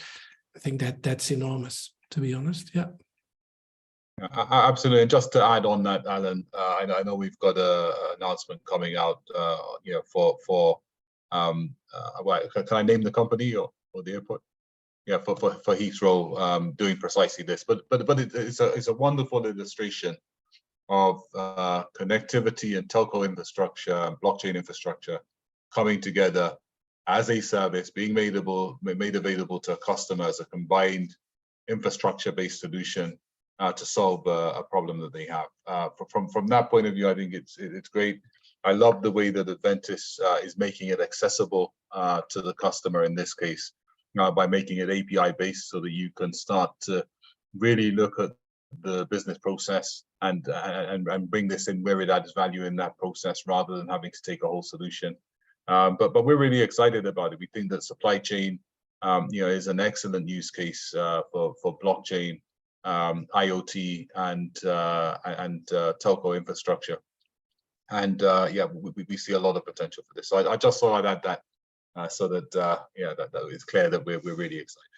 I think that's enormous, to be honest. Yeah. Absolutely. And just to add on that, Alan, I know we've got an announcement coming out, for can I name the company or the airport? Yeah, for Heathrow, doing precisely this. But it's a wonderful illustration of connectivity and telco infrastructure and blockchain infrastructure coming together as a service, being made available to a customer as a combined infrastructure-based solution to solve a problem that they have. From that point of view, I think it's great. I love the way that Adventis is making it accessible to the customer in this case, by making it API-based, so that you can start to really look at the business process and bring this in where it adds value in that process, rather than having to take a whole solution. But we're really excited about it. We think that supply chain, is an excellent use case for blockchain, IoT, and telco infrastructure. And we see a lot of potential for this. So I just thought I'd add that, so that that it's clear that we're really excited.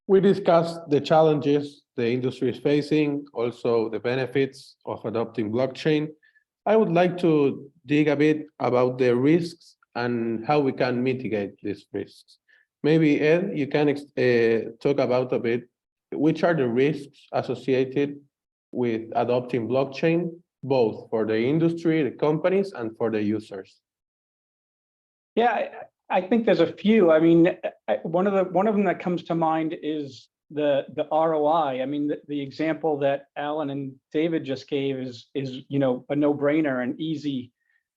We discussed the challenges the industry is facing, also the benefits of adopting blockchain. I would like to dig a bit about the risks and how we can mitigate these risks. Maybe Ed, you can talk about a bit, which are the risks associated with adopting blockchain, both for the industry, the companies, and for the users? Yeah, I think there's a few. I mean, one of them that comes to mind is the ROI. I mean, the example that Alan and David just gave is a no-brainer and easy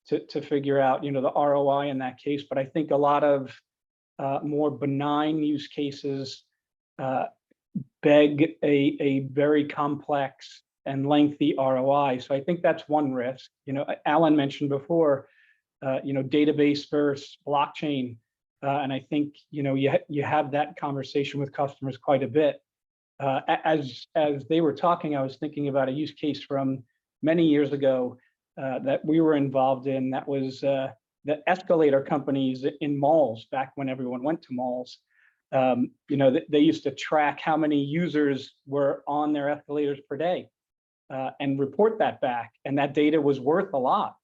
to figure out the ROI in that case. But I think a lot of more benign use cases beg a very complex and lengthy ROI. So I think that's one risk. Alan mentioned before, database versus blockchain. And I think, you have that conversation with customers quite a bit. As they were talking, I was thinking about a use case from many years ago that we were involved in. That was the escalator companies in malls, back when everyone went to malls. They used to track how many users were on their escalators per day and report that back. And that data was worth a lot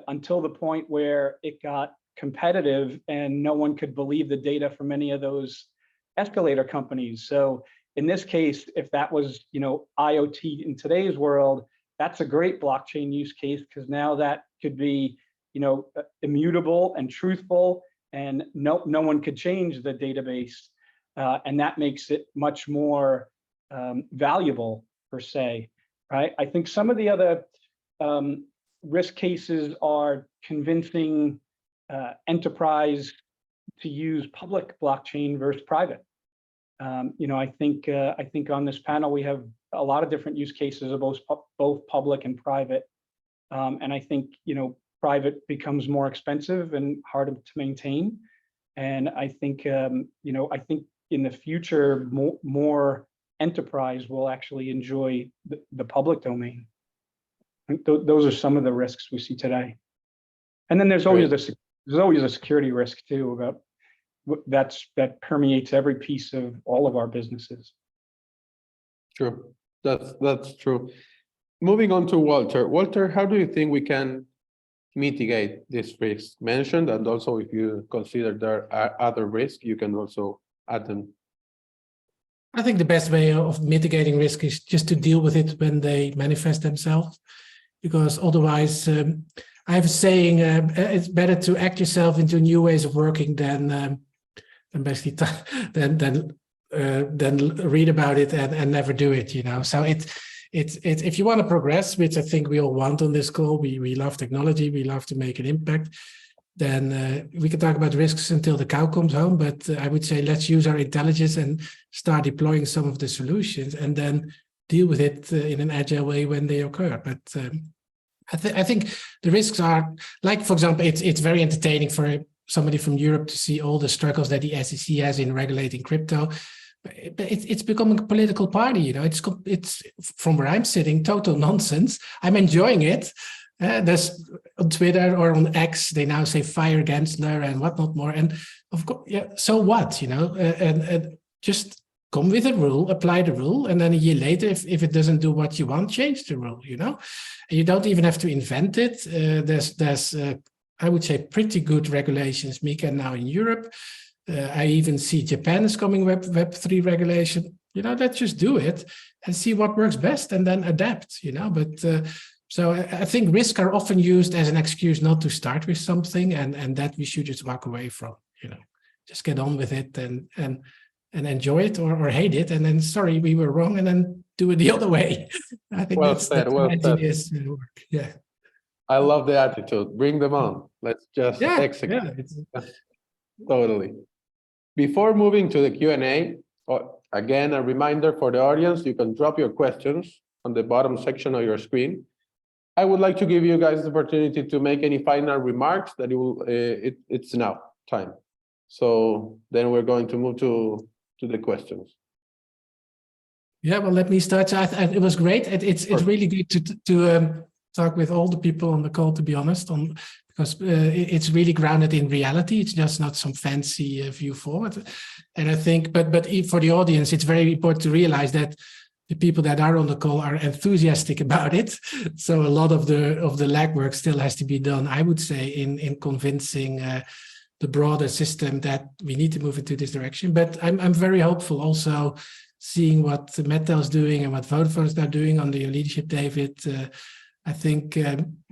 until the point where it got competitive and no one could believe the data from any of those escalator companies. So in this case, if that was, IoT in today's world, that's a great blockchain use case, because now that could be, immutable and truthful, and no one could change the database. And that makes it much more valuable, per se, right? I think some of the other risk cases are convincing enterprise to use public blockchain versus private. I think on this panel we have a lot of different use cases of both public and private, and I think private becomes more expensive and harder to maintain. And I think in the future more enterprise will actually enjoy the public domain. Those are some of the risks we see today. And then there's always a security risk too, about that permeates every piece of all of our businesses. Sure, that's true. Moving on to Walter. Walter, how do you think we can mitigate this risk mentioned? And also, if you consider there are other risks, you can also add them. I think the best way of mitigating risk is just to deal with it when they manifest themselves, because otherwise, I have a saying: it's better to act yourself into new ways of working than basically than read about it and never do it. So it's if you want to progress, which I think we all want on this call, we love technology, we love to make an impact, then we can talk about risks until the cow comes home. But I would say let's use our intelligence and start deploying some of the solutions. And then deal with it in an agile way when they occur. But I think the risks are, like, for example, it's very entertaining for somebody from Europe to see all the struggles that the SEC has in regulating crypto. But it's becoming a political party, you know. It's from where I'm sitting, total nonsense. I'm enjoying it. There's on Twitter or on X, they now say fire Gensler and whatnot more. And of course, yeah, so what, you know? And just come with a rule, apply the rule, and then a year later, if it doesn't do what you want, change the rule, you know? And you don't even have to invent it. There's I would say, pretty good regulations, Mika, now in Europe. I even see Japan is coming Web3 regulation. You know, let's just do it and see what works best and then adapt, you know. But so I think risks are often used as an excuse not to start with something, and that we should just walk away from, you know. Just get on with it and enjoy it or hate it, and then sorry, we were wrong, and then do it the other way. I think that's engineers work. Yeah. I love the attitude. Bring them on. Let's just execute. Yeah, Totally. Before moving to the Q&A, again, a reminder for the audience, you can drop your questions on the bottom section of your screen. I would like to give you guys the opportunity to make any final remarks that it's now time. So then we're going to move to the questions. Yeah, well, let me start. It was great. It's really good to talk with all the people on the call, to be honest, because it's really grounded in reality. It's just not some fancy view forward. And I think, but for the audience, it's very important to realize that the people that are on the call are enthusiastic about it. So a lot of the legwork still has to be done, I would say, in convincing the broader system that we need to move into this direction. But I'm very hopeful also seeing what Mettel is doing and what Vodafone is now doing under your leadership, David. I think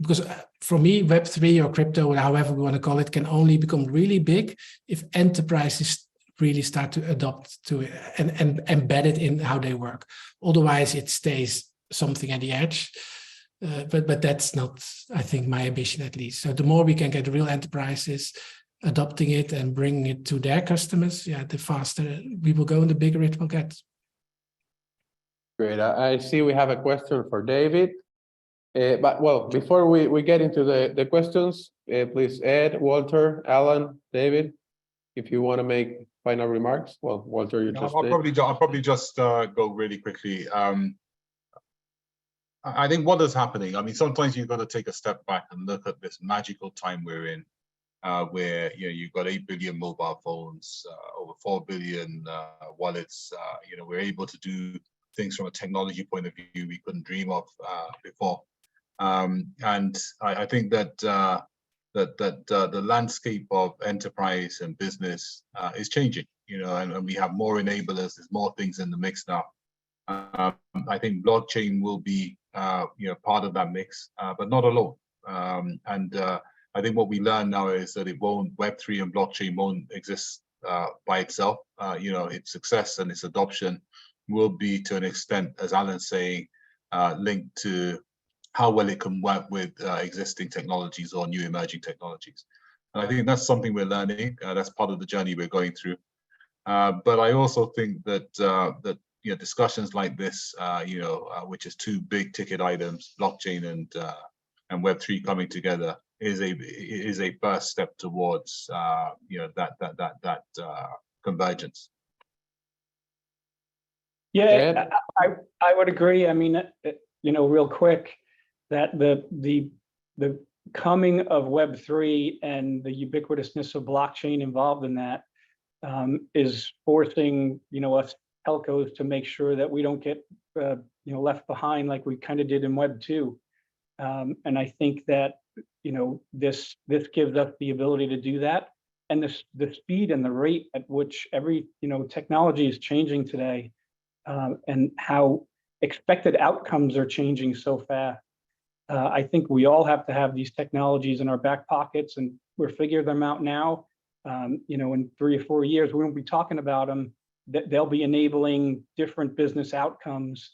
because for me, Web3 or crypto, or however we want to call it, can only become really big if enterprises really start to adopt to it and embed it in how they work. Otherwise, it stays something at the edge. But that's not, I think, my ambition at least. So the more we can get real enterprises adopting it and bringing it to their customers, yeah, the faster we will go and the bigger it will get. Great. I see we have a question for David. But well, before we get into the questions, please Ed, Walter, Alan, David, if you want to make final remarks. Well, Walter, you just I'll probably just go really quickly. I think what is happening, I mean, sometimes you've got to take a step back and look at this magical time we're in, where you've got 8 billion mobile phones, over 4 billion wallets. We're able to do things from a technology point of view we couldn't dream of before. And I think that the landscape of enterprise and business is changing, and we have more enablers. There's more things in the mix now. I think blockchain will be, part of that mix, but not alone. I think what we learn now is that Web3 and blockchain won't exist by itself. Its success and its adoption will be, to an extent, as Alan's saying, linked to how well it can work with existing technologies or new emerging technologies. And I think that's something we're learning. That's part of the journey we're going through. But I also think that discussions like this, which is 2 big ticket items, blockchain and Web3 coming together, is a first step towards that convergence. Yeah, I would agree. I mean, real quick, that the coming of Web3 and the ubiquitousness of blockchain involved in that is forcing us telcos to make sure that we don't get left behind like we kind of did in Web 2. And I think that this gives us the ability to do that, and the speed and the rate at which every technology is changing today, and how expected outcomes are changing so fast. I think we all have to have these technologies in our back pockets, and we're figuring them out now. In 3 or 4 years, we won't be talking about them. They'll be enabling different business outcomes,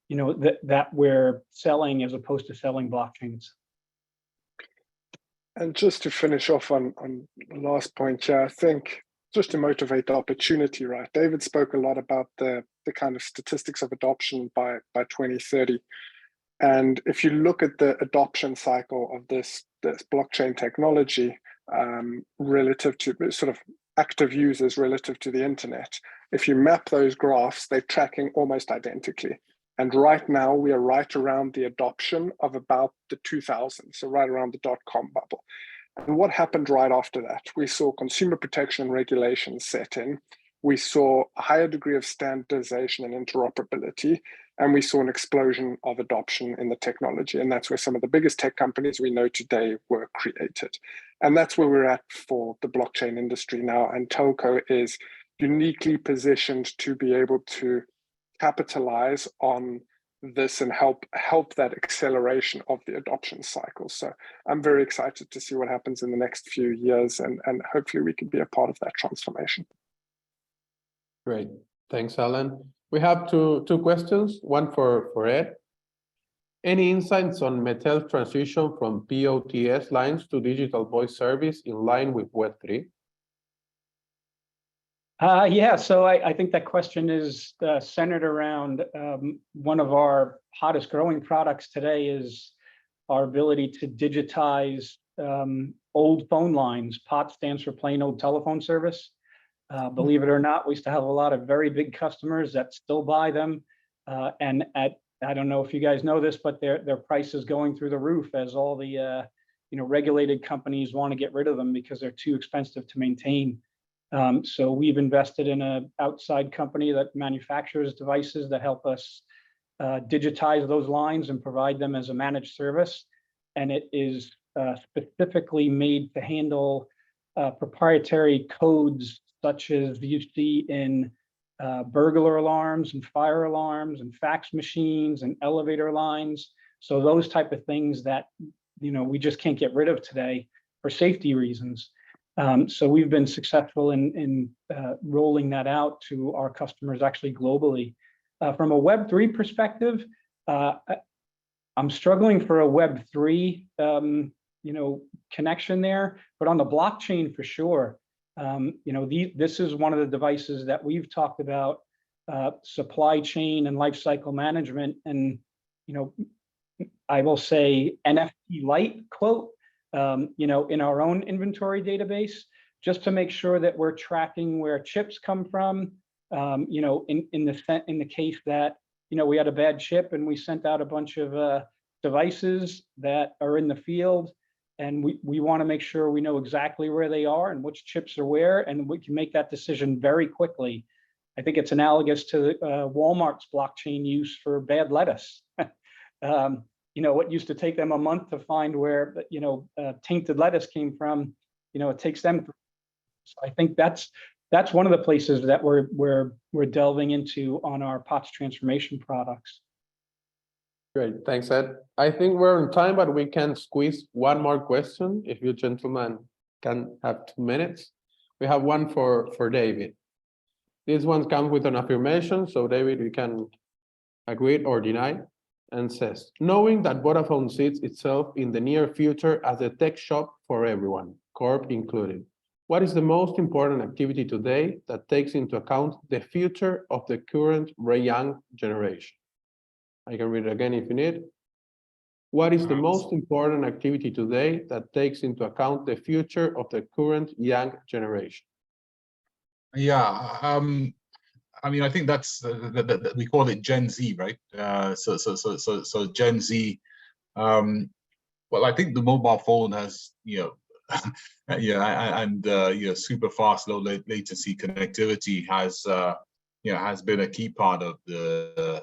that we're selling as opposed to selling blockchains. And just to finish off on the last point, I think just to motivate the opportunity, right? David spoke a lot about the kind of statistics of adoption by 2030. And if you look at the adoption cycle of this blockchain technology relative to sort of active users relative to the internet, if you map those graphs, they're tracking almost identically. And right now we are right around the adoption of about the 2000s, so right around the dot-com bubble. And what happened right after that? We saw consumer protection and regulations set in. We saw a higher degree of standardization and interoperability, and we saw an explosion of adoption in the technology. And that's where some of the biggest tech companies we know today were created. And that's where we're at for the blockchain industry now. And Telco is uniquely positioned to be able to capitalize on this and help that acceleration of the adoption cycle. So I'm very excited to see what happens in the next few years, and hopefully we can be a part of that transformation. Great. Thanks, Alan. We have two questions, one for Ed. Any insights on Mattel's transition from POTS lines to digital voice service in line with Web3? Yeah, so I think that question is centered around one of our hottest growing products today is our ability to digitize old phone lines. POT stands for plain old telephone service. Believe it or not, we still have a lot of very big customers that still buy them. And I don't know if you guys know this, but their price is going through the roof as all the regulated companies want to get rid of them because they're too expensive to maintain. So we've invested in an outside company that manufactures devices that help us digitize those lines and provide them as a managed service. And it is specifically made to handle proprietary codes such as you see in burglar alarms and fire alarms and fax machines and elevator lines. So those type of things that we just can't get rid of today for safety reasons. So we've been successful in rolling that out to our customers actually globally. From a Web3 perspective, I'm struggling for a Web3 connection there, but on the blockchain for sure. This is one of the devices that we've talked about, supply chain and lifecycle management, and I will say NFT light quote. In our own inventory database, just to make sure that we're tracking where chips come from. In the case that we had a bad chip and we sent out a bunch of devices that are in the field, and we want to make sure we know exactly where they are and which chips are where, and we can make that decision very quickly. I think it's analogous to Walmart's blockchain use for bad lettuce. What used to take them a month to find where tainted lettuce came from, it takes them. So I think that's one of the places that we're delving into on our POTS transformation products. Great, thanks, Ed. I think we're on time, but we can squeeze one more question if you gentlemen can have 2 minutes. We have one for David. This one comes with an affirmation, so David, you can agree or deny. And says, knowing that Vodafone sees itself in the near future as a tech shop for everyone, Corp included, what is the most important activity today that takes into account the future of the current young generation? I can read it again if you need. What is the most important activity today that takes into account the future of the current young generation? Yeah, I think that's we call it Gen Z, right? So Gen Z. Well, I think the mobile phone has, super fast, low latency connectivity has been a key part of the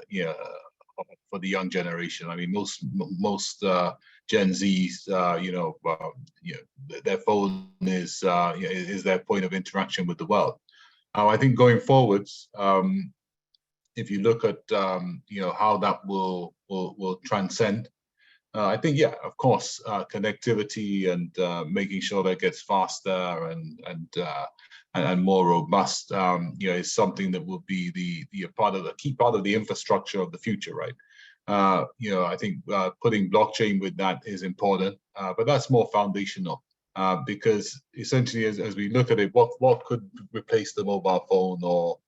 for the young generation. I mean, most Gen Zs, their phone is their point of interaction with the world. I think going forwards, if you look at how that will transcend, I think of course connectivity and making sure that gets faster and more robust, is something that will be the key part of the infrastructure of the future, right? I think putting blockchain with that is important, but that's more foundational. because essentially, as we look at it, what could replace the mobile phone or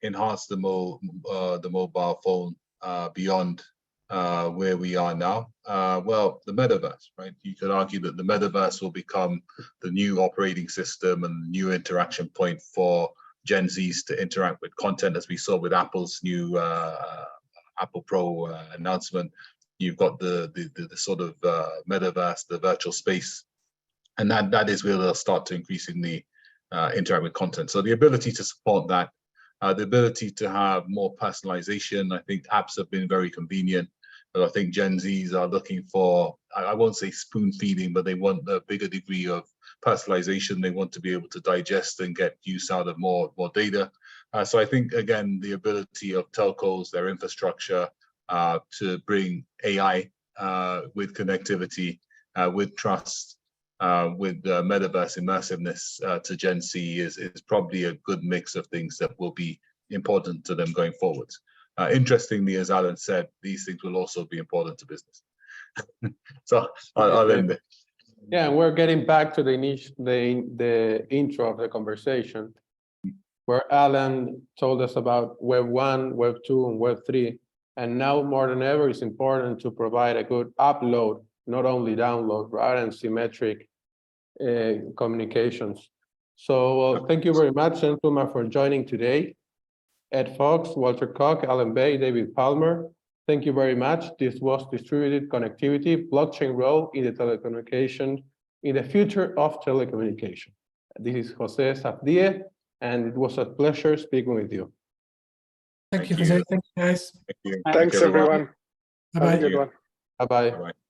enhance the mobile phone beyond where we are now? Well, the metaverse, right? You could argue that the metaverse will become the new operating system and new interaction point for Gen Zs to interact with content, as we saw with Apple's new Apple Pro announcement. You've got the sort of metaverse, the virtual space, and that is where they'll start to increasingly interact with content. So the ability to support that, the ability to have more personalization. I think apps have been very convenient, but I think Gen Zs are looking for, I won't say spoon feeding, but they want a bigger degree of personalization. They want to be able to digest and get use out of more data. So I think, again, the ability of telcos, their infrastructure, to bring AI with connectivity, with trust, with metaverse immersiveness to Gen Z is probably a good mix of things that will be important to them going forward. Interestingly, as Alan said, these things will also be important to business. So I'll end it. Yeah, and we're getting back to the intro of the conversation, where Alan told us about Web 1, Web 2, and Web 3. And now more than ever, it's important to provide a good upload, not only download, right, and symmetric communications. So thank you very much, gentlemen, for joining today. Ed Fox, Walter Koch, Alan Bay, David Palmer. Thank you very much. This was Distributed Connectivity, Blockchain Role in the Telecommunication, in the Future of Telecommunication. This is Jose Safdie, and it was a pleasure speaking with you. Thank you, Jose. Thank you, guys. Thank you. Thanks, everyone. Bye-bye. Have a good one. Bye-bye. Bye-bye.